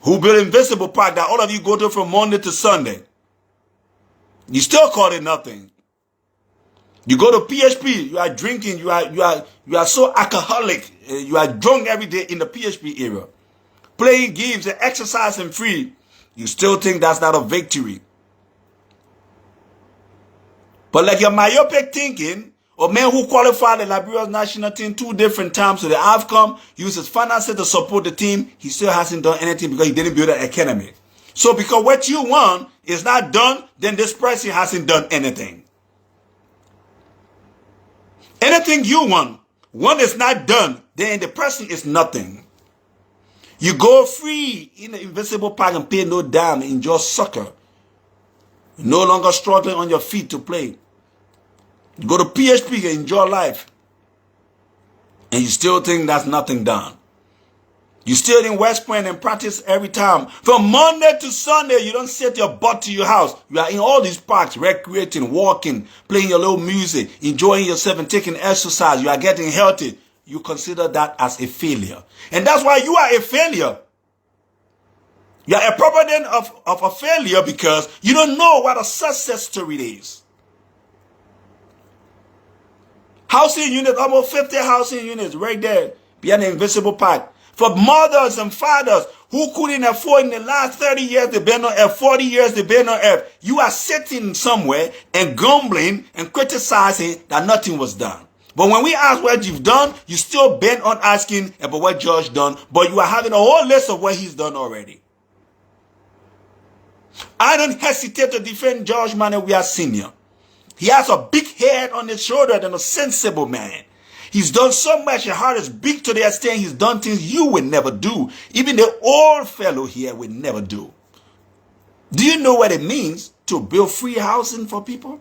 Who built Invisible Park that all of you go to from Monday to Sunday? You still call it nothing. You go to PHP, you are drinking, you are so alcoholic, you are drunk every day in the PHP era. Playing games and exercising free, you still think that's not a victory. But like your myopic thinking, a man who qualified the Liberia's national team 2 different times to the outcome, uses finances to support the team, he still hasn't done anything because he didn't build an academy. So because what you want is not done, then this person hasn't done anything. Anything you want, one is not done, then the person is nothing. You go free in the Invisible Park and pay no dime, enjoy soccer. You're no longer struggling on your feet to play. You go to PHP and enjoy life. And you still think that's nothing done. You still in West Point and practice every time. From Monday to Sunday, you don't set your butt to your house. You are in all these parks, recreating, walking, playing your little music, enjoying yourself and taking exercise. You are getting healthy. You consider that as a failure. And that's why you are a failure. You are a proponent of a failure because you don't know what a success story is. Housing units, almost 50 housing units right there behind the invisible park. For mothers and fathers who couldn't afford in the last 30 years they've been on earth, 40 years they've been on earth, you are sitting somewhere and grumbling and criticizing that nothing was done. But when we ask what you've done, you still bent on asking about what George done, but you are having a whole list of what he's done already. I don't hesitate to defend George Weah Sr. He has a big head on his shoulder than a sensible man. He's done so much, your heart is big to the extent he's done things you would never do. Even the old fellow here would never do. Do you know what it means to build free housing for people?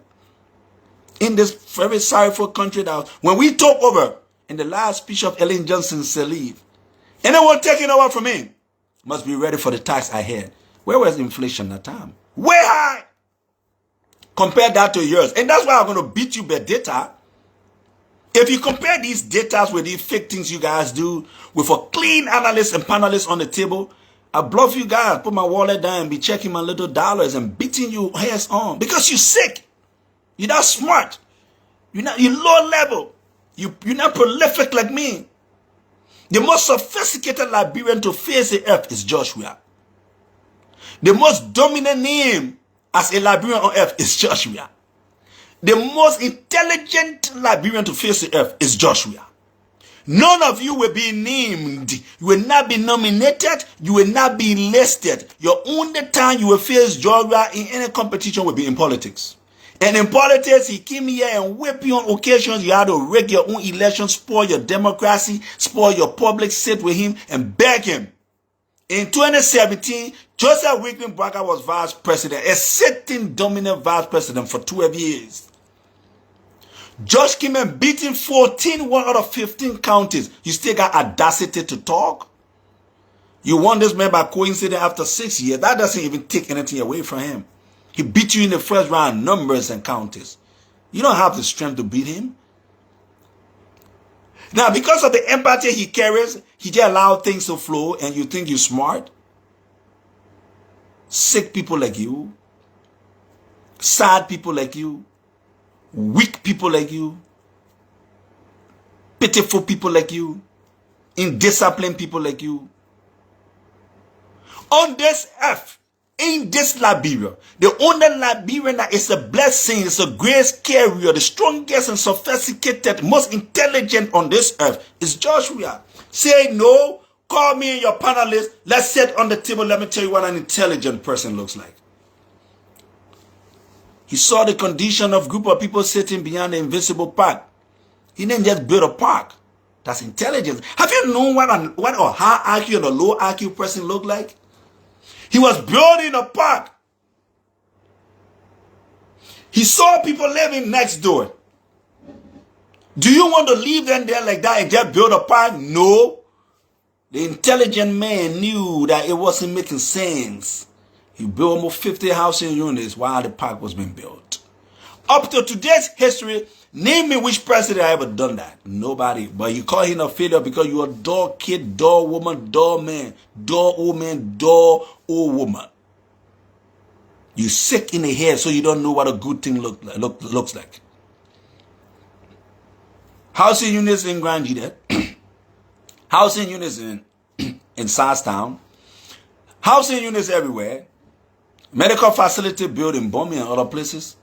In this very sorrowful country that when we took over in the last speech of Ellen Johnson Sirleaf, anyone taking over from him must be ready for the tax ahead. Where was inflation at that time? Way high. Compare that to yours. And that's why I'm going to beat you by data. If you compare these data with these fake things you guys do, with a clean analyst and panelists on the table, I bluff you guys, put my wallet down and be checking my little dollars and beating you heads on. Because you're sick. You're not smart. You're low level. You're not prolific like me. The most sophisticated Liberian to face the earth is George Weah. The most dominant name as a Liberian on earth is George Weah. The most intelligent Liberian to face the earth is George Weah. None of you will be named. You will not be nominated. You will not be listed. Your only time you will face George Weah in any competition will be in politics. And in politics, he came here and whip you on occasions. You had to rig your own election, spoil your democracy, spoil your public, sit with him and beg him. In 2017, Joseph Wickman-Barker was vice president, a sitting dominant vice president for 12 years. George came and beat him 14, one out of 15 counties. You still got audacity to talk? You won this man by coincidence after 6 years. That doesn't even take anything away from him. He beat you in the first round, numbers and counties. You don't have the strength to beat him. Now, because of the empathy he carries, he just allows things to flow and you think you're smart. Sick people like you, sad people like you, weak people like you, pitiful people like you, indisciplined people like you. On this earth, in this Liberia, the only Liberian that is a blessing, is a grace carrier, the strongest and sophisticated, most intelligent on this earth is George Weah. Say no, call me and your panelists, let's sit on the table, let me tell you what an intelligent person looks like. He saw the condition of a group of people sitting behind the invisible park. He didn't just build a park. That's intelligence. Have you known what a high IQ and a low IQ person look like? He was building a park. He saw people living next door. Do you want to leave them there like that and just build a park? No. The intelligent man knew that it wasn't making sense. He built almost 50 housing units while the park was being built. Up to today's history, name me which president ever done that. Nobody. But you call him a failure because you're a dull kid, dull woman, dull man, dull old man, dull old woman. You're sick in the head, so you don't know what a good thing looks like. Housing units in Grand Gita, housing units in Southtown, housing units everywhere, medical facility built in Bomi and other places.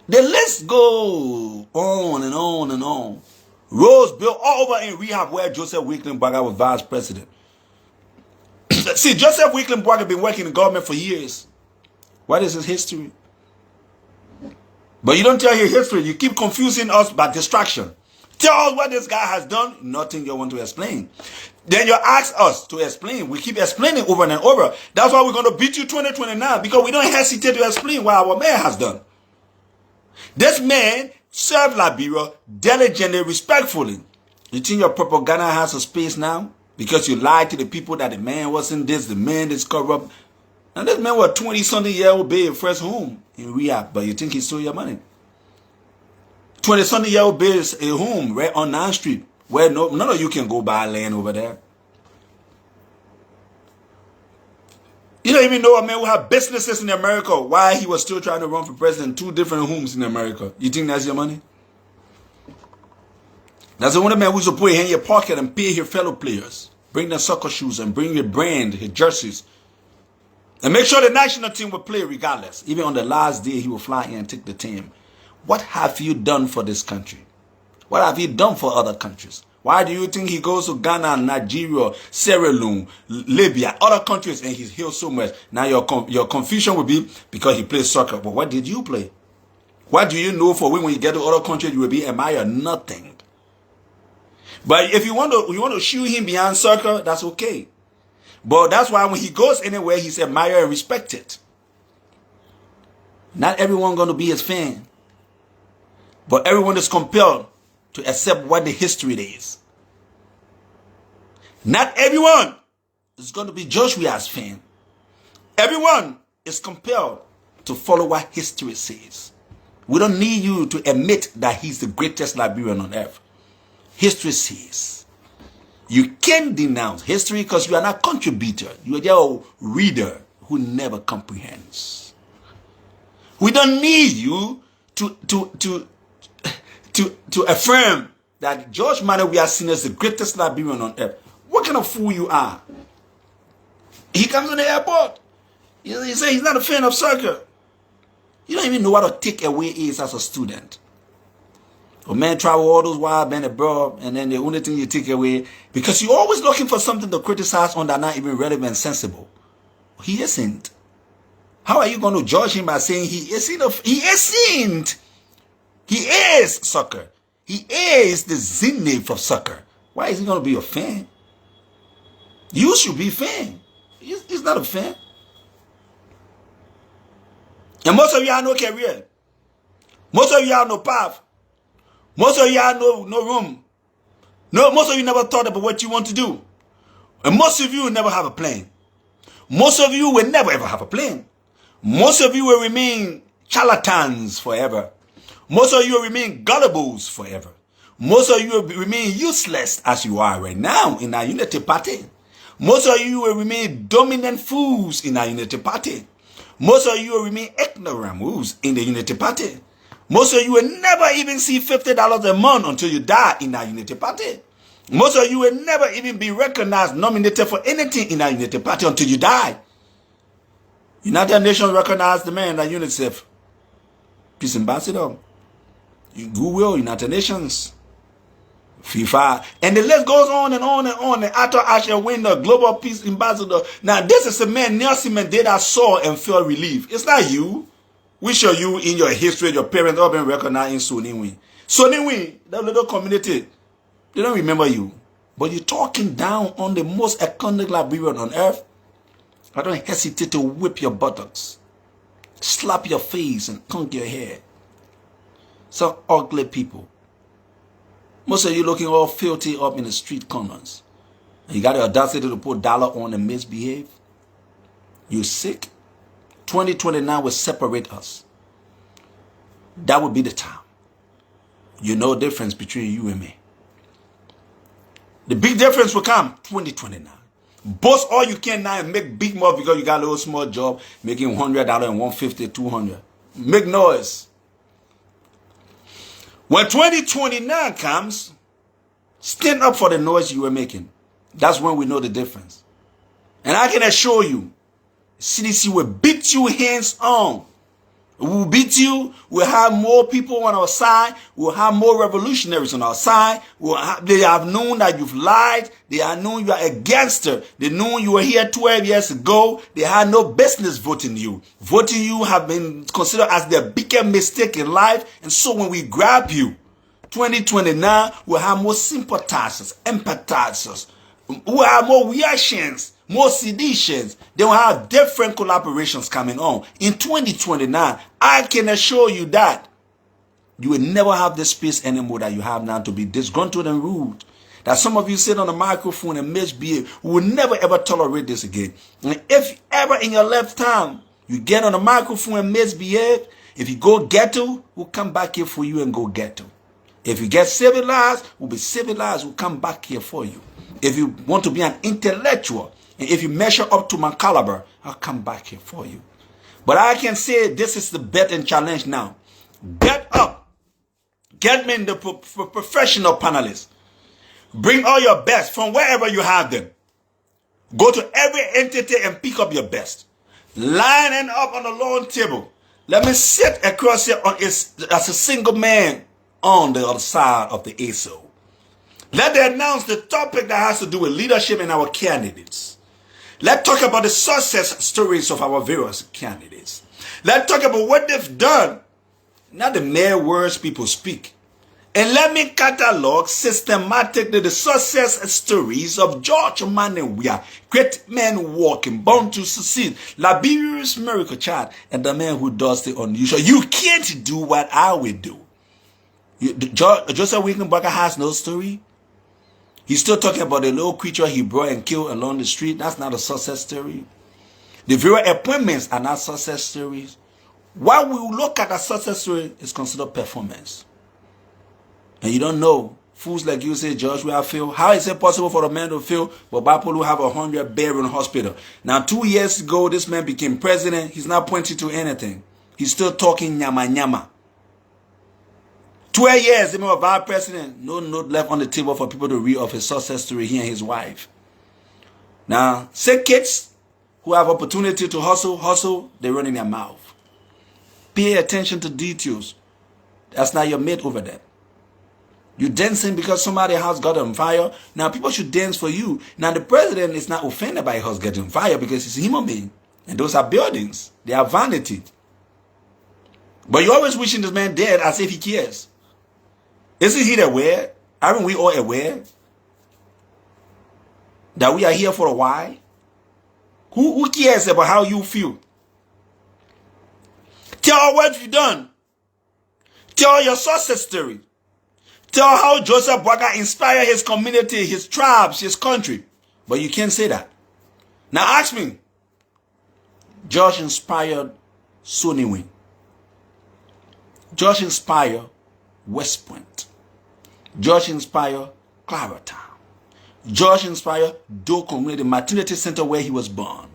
The list go on and on and on. Roads built all over in rehab where Joseph Wickman-Barker was vice president. See, Joseph Wickman-Barker been working in government for years. What is his history? But you don't tell your history. You keep confusing us by distraction. Tell us what this guy has done. Nothing you want to explain. Then you ask us to explain. We keep explaining over and over. That's why we're going to beat you 2029 because we don't hesitate to explain what our mayor has done. This man served Liberia diligently, respectfully. You think your propaganda has a space now? Because you lied to the people that the man wasn't this, the man is corrupt. And this man was 20-something-year-old baby first home in rehab, but you think he stole your money? 20-something-year-old baby is a home right on 9th Street, where none of you can go buy land over there. You don't even know a man who have businesses in America. Why he was still trying to run for president? 2 different homes in America. You think that's your money? That's the only man who's to put it in your pocket and pay your fellow players. Bring their soccer shoes and bring your brand, his jerseys. And make sure the national team will play regardless. Even on the last day, he will fly in and take the team. What have you done for this country? What have you done for other countries? Why do you think he goes to Ghana, Nigeria, Sierra Leone, Libya, other countries, and he's healed so much? Now your confusion will be because he plays soccer. But what did you play? What do you know for when you get to other countries, you will be admired? Nothing. But if you want to shoot him beyond soccer, that's okay. But that's why when he goes anywhere, he's admired and respected. Not everyone going to be his fan. But everyone is compelled to accept what the history is. Not everyone is going to be Joshua's fan. Everyone is compelled to follow what history says. We don't need you to admit that he's the greatest Liberian on earth. History says. You can denounce history because you are not a contributor. You are just a reader who never comprehends. We don't need you to affirm that George Manuel we are seen as the greatest Liberian on earth. What kind of fool you are? He comes in the airport. He says he's not a fan of soccer. You don't even know what a takeaway is as a student. A man travel all those wild men abroad, and then the only thing you take away, because you're always looking for something to criticize on that not even relevant and sensible. He isn't. How are you going to judge him by saying he isn't? He isn't. He is soccer. He is the zenith of soccer. Why is he going to be a fan? You should be a fan. He's not a fan. And most of you have no career. Most of you have no path. Most of you have no room. Most of you never thought about what you want to do. And most of you will never have a plan. Most of you will never ever have a plan. Most of you will remain charlatans forever. Most of you will remain gullibles forever. Most of you will remain useless as you are right now in our unity party. Most of you will remain dominant fools in our unity party. Most of you will remain ignoramus in the unity party. Most of you will never even see $50 a month until you die in our unity party. Most of you will never even be recognized, nominated for anything in our unity party until you die. United Nations recognize the man at UNICEF. Peace Ambassador. Goodwill, United Nations. FIFA. And the list goes on and on and on. The Arthur Asher winner, Global Peace Ambassador. Now this is a man Nelson Mandela saw and felt relief. It's not you. Which are you in your history, your parents all been recognized in Soniwi. Soniwi, that little community, they don't remember you. But you're talking down on the most iconic Liberian on earth. I don't hesitate to whip your buttocks, slap your face and conk your hair. Some ugly people. Most of you looking all filthy up in the street corners. And you got the audacity to put dollar on and misbehave. You sick? 2029 will separate us. That will be the time. You know the difference between you and me. The big difference will come 2029. Boast all you can now and make big more because you got a little small job making $100 and $150, $200. Make noise. When 2029 comes, stand up for the noise you were making. That's when we know the difference. And I can assure you, CDC will beat you hands on. We will beat you. We'll have more people on our side. We'll have more revolutionaries on our side. They have known that you've lied. They have known you are a gangster. They know you were here 12 years ago. They had no business voting you. Voting you have been considered as their biggest mistake in life. And so when we grab you, 2029, we'll have more sympathizers, empathizers. We'll have more reactions. More seditions. They will have different collaborations coming on. In 2029, I can assure you that you will never have the space anymore that you have now to be disgruntled and rude. That some of you sit on the microphone and misbehave. We will never ever tolerate this again. And if ever in your lifetime you get on the microphone and misbehave, if you go ghetto, we'll come back here for you and go ghetto. If you get civilized, we'll be civilized. We'll come back here for you. If you want to be an intellectual, And if you measure up to my caliber, I'll come back here for you. But I can say this is the bet and challenge now. Get up. Get me in the professional panelists. Bring all your best from wherever you have them. Go to every entity and pick up your best. Lining up on the long table. Let me sit across here as a single man on the other side of the ASO. Let them announce the topic that has to do with leadership and our candidates. Let's talk about the success stories of our various candidates. Let's talk about what they've done, not the mere words people speak. And let me catalog systematically the success stories of George and Weah, great men walking, born to succeed, Liberia's miracle child, and the man who does the unusual. You can't do what I will do. Joseph Wickenbacher has no story. He's still talking about the little creature he brought and killed along the street. That's not a success story. The very appointments are not success stories. What we look at as success story is considered performance. And you don't know. Fools like you say, George, Weah failed. How is it possible for a man to fail, but bipolar have 100 bed in hospital? Now, 2 years ago, this man became president. He's not pointing to anything. He's still talking nyama nyama. 12 years, the man was vice president. No note left on the table for people to read of his success story, he and his wife. Now, sick kids who have opportunity to hustle, they run in their mouth. Pay attention to details. That's not your mate over there. You dancing because somebody's house got on fire. Now people should dance for you. Now the president is not offended by a house getting on fire because he's a human being. And those are buildings. They are vanity. But you're always wishing this man dead as if he cares. Isn't he aware? Aren't we all aware that we are here for a while? Who cares about how you feel? Tell what you've done. Tell your success story. Tell how Joseph Boaga inspired his community, his tribes, his country. But you can't say that. Now ask me. George inspired Soniwin. George inspired West Point. George inspired Claratown. George inspired Doe Community Maternity Center where he was born.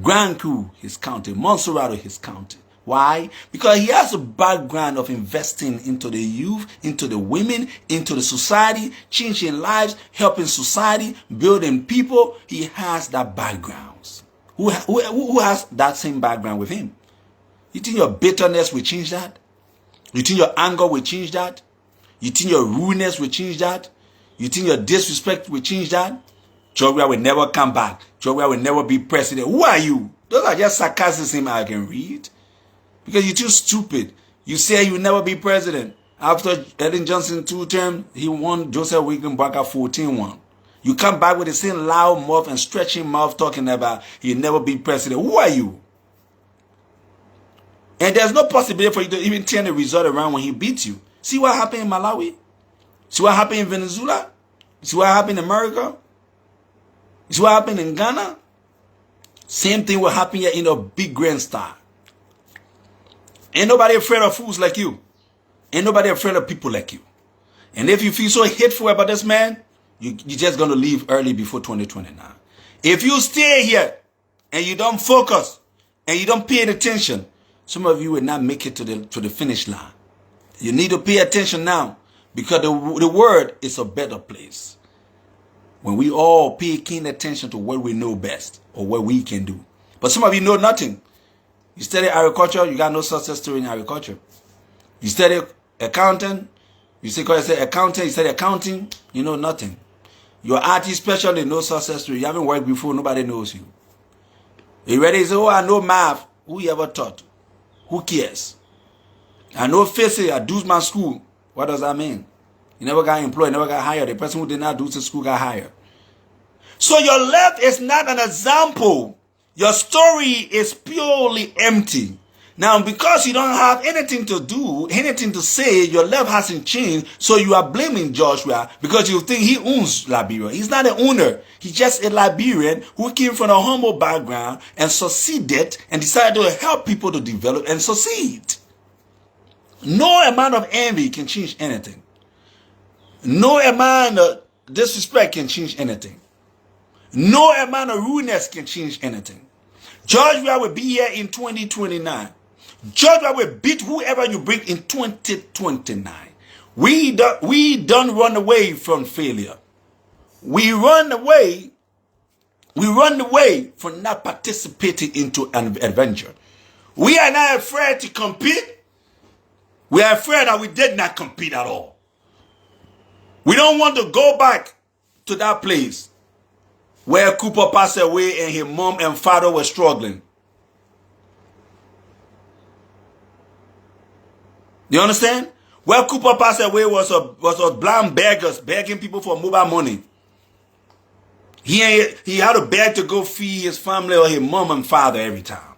Grand Coup, his county. Monserrato, his county. Why? Because he has a background of investing into the youth, into the women, into the society, changing lives, helping society, building people. He has that background. Who has that same background with him? You think your bitterness will change that? You think your anger will change that? You think your rudeness will change that? You think your disrespect will change that? George Weah will never come back. George Weah will never be president. Who are you? Those are just sarcasm I can read. Because you're too stupid. You say you will never be president. After Ellen Johnson 2 terms, he won Joseph Wickenbacher 14-1. You come back with the same loud mouth and stretching mouth talking about he'll never be president. Who are you? And there's no possibility for you to even turn the result around when he beats you. See what happened in Malawi? See what happened in Venezuela? See what happened in America? See what happened in Ghana? Same thing will happen here in a big grand style. Ain't nobody afraid of fools like you. Ain't nobody afraid of people like you. And if you feel so hateful about this man, you're just going to leave early before 2029. If you stay here and you don't focus and you don't pay attention, some of you will not make it to the finish line. You need to pay attention now because the world is a better place. When we all pay keen attention to what we know best or what we can do. But some of you know nothing. You study agriculture, you got no success story in agriculture. You study accounting, you say accountant, you study accounting, you know nothing. Your IT specialist, no success story. You haven't worked before, nobody knows you. You ready? You say, oh, I know math. Who you ever taught? Who cares? I know physics, I do my school. What does that mean? You never got employed, never got hired. The person who did not do to school got hired. So your left is not an example. Your story is purely empty. Now, because you don't have anything to do, anything to say, your left hasn't changed, so you are blaming George Weah because you think he owns Liberia. He's not an owner. He's just a Liberian who came from a humble background and succeeded and decided to help people to develop and succeed. No amount of envy can change anything. No amount of disrespect can change anything. No amount of rudeness can change anything. George Weah will be here in 2029. George Weah will beat whoever you bring in 2029. We don't run away from failure. We run away from not participating into an adventure. We are not afraid to compete. We are afraid that we did not compete at all. We don't want to go back to that place where Cooper passed away and his mom and father were struggling. You understand? Where Cooper passed away was blind beggars begging people for mobile money. He had to beg to go feed his family or his mom and father every time.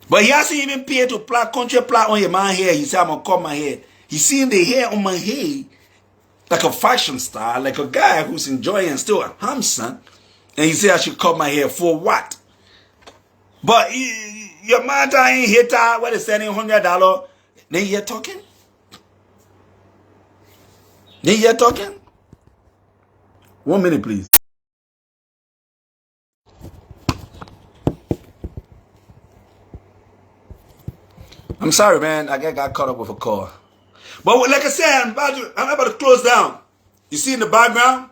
But he hasn't even paid to plait country plait on your man hair. He said, I'm going to cut my hair. He seen the hair on my head like a fashion star, like a guy who's enjoying and still handsome. And he said, I should cut my hair for what? But your man ain't hit that, what is sending $100? Then you're talking? Then you're talking? 1 minute, please. I'm sorry, man. I got caught up with a call. But like I said, I'm about to close down. You see in the background?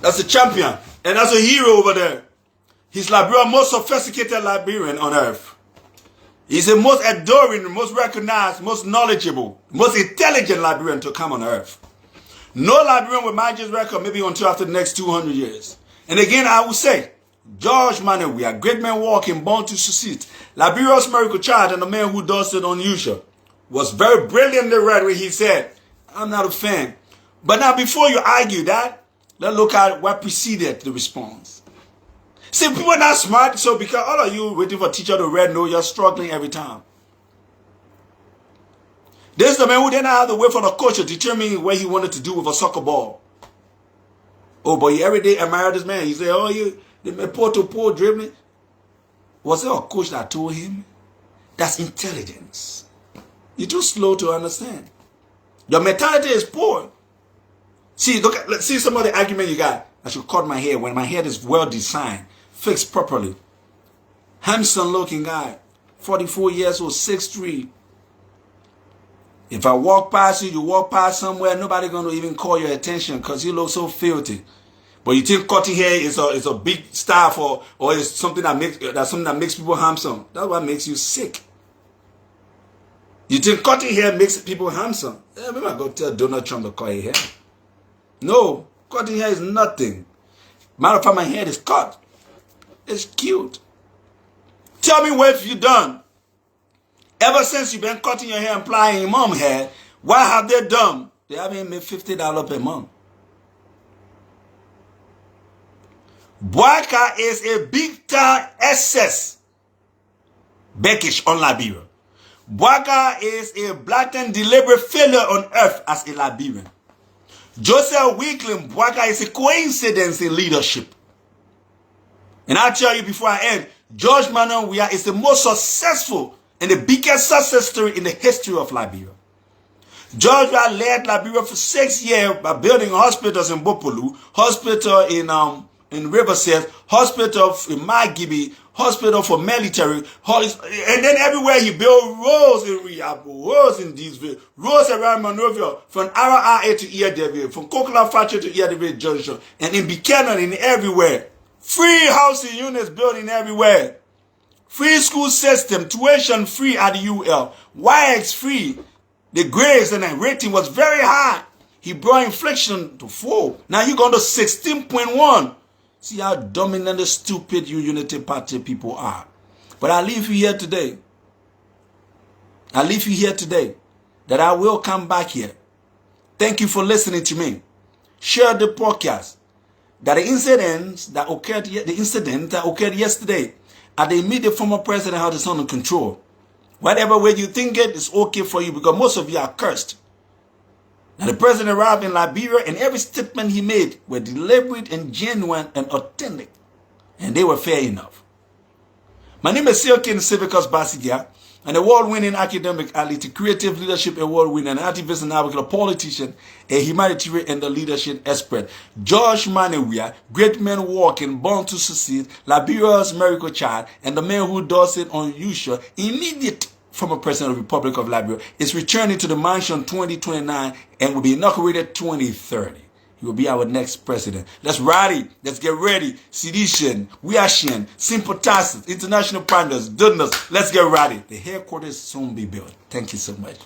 That's a champion. And that's a hero over there. He's Liberia's most sophisticated Liberian on earth. He's the most adoring, most recognized, most knowledgeable, most intelligent Liberian to come on earth. No Liberian will match his record maybe until after the next 200 years. And again, I will say, George Manuel Weah, great man walking, born to succeed. Liberia's miracle child and a man who does it unusual. Was very brilliantly read when he said, I'm not a fan. But now before you argue that, let's look at what preceded the response. See, people are not smart, so because all of you waiting for a teacher to read, no, you're struggling every time. This is the man who didn't have to wait for the coach to determine what he wanted to do with a soccer ball. Oh, but he every day admired this man. He said, oh, the pole dribbling. Was there a coach that told him? That's intelligence. You're too slow to understand. Your mentality is poor. See, let's see some of the argument you got. I should cut my hair when my hair is well designed, fixed properly. Handsome looking guy, 44 years old, 6'3". If I walk past you walk past somewhere, nobody gonna even call your attention because you look so filthy. But you think cutting hair is a big style or it's something that makes people handsome. That's what makes you sick. You think cutting hair makes people handsome? Yeah, maybe I go tell Donald Trump to cut his hair. No, cutting hair is nothing. Matter of fact, my hair is cut. It's cute. Tell me what have you done? Ever since you've been cutting your hair and plying your mom's hair, what have they done? They haven't made $50 per month. Boaca is a big time excess Beckish on Liberia. Boaca is a blatant deliberate failure on earth as a Liberian. Joseph Winkling Boaca is a coincidence in leadership. And I'll tell you before I end, George Manuel Weah is the most successful and the biggest success story in the history of Liberia. George Weah led Liberia for 6 years by building hospitals in Bopolu, hospital in Riverside, hospital in Magibi, hospital for military, and then everywhere he built roads in Rehab, roads in Deesville, roads around Monrovia, from RRA to ERDV, from Coconut Factory to ERDV Junction, and in Buchanan and everywhere. Free housing units building everywhere. Free school system, tuition free at the UL. YX free. The grades and the rating was very high. He brought inflation to 4. Now you gone to 16.1. See how dominant and stupid you Unity Party people are. But I leave you here today. I leave you here today that I will come back here. Thank you for listening to me. Share the podcast. That the incident that occurred yesterday at the immediate former president had his under control. Whatever way you think it is okay for you because most of you are cursed. Now the president arrived in Liberia and every statement he made were deliberate and genuine and authentic. And they were fair enough. My name is CDC Civicus Barsi-Giah. an award-winning academic athlete, creative leadership award winner, an activist and advocate, a politician, a humanitarian and a leadership expert. George Weah, great man walking, born to succeed, Liberia's miracle child, and the man who does it unusual, immediate former president of the Republic of Liberia, is returning to the mansion 2029 and will be inaugurated 2030. He will be our next president. Let's rally. Let's get ready. Sedition, Weah, sympathizers, international partners, donors. Let's get ready. The headquarters soon be built. Thank you so much.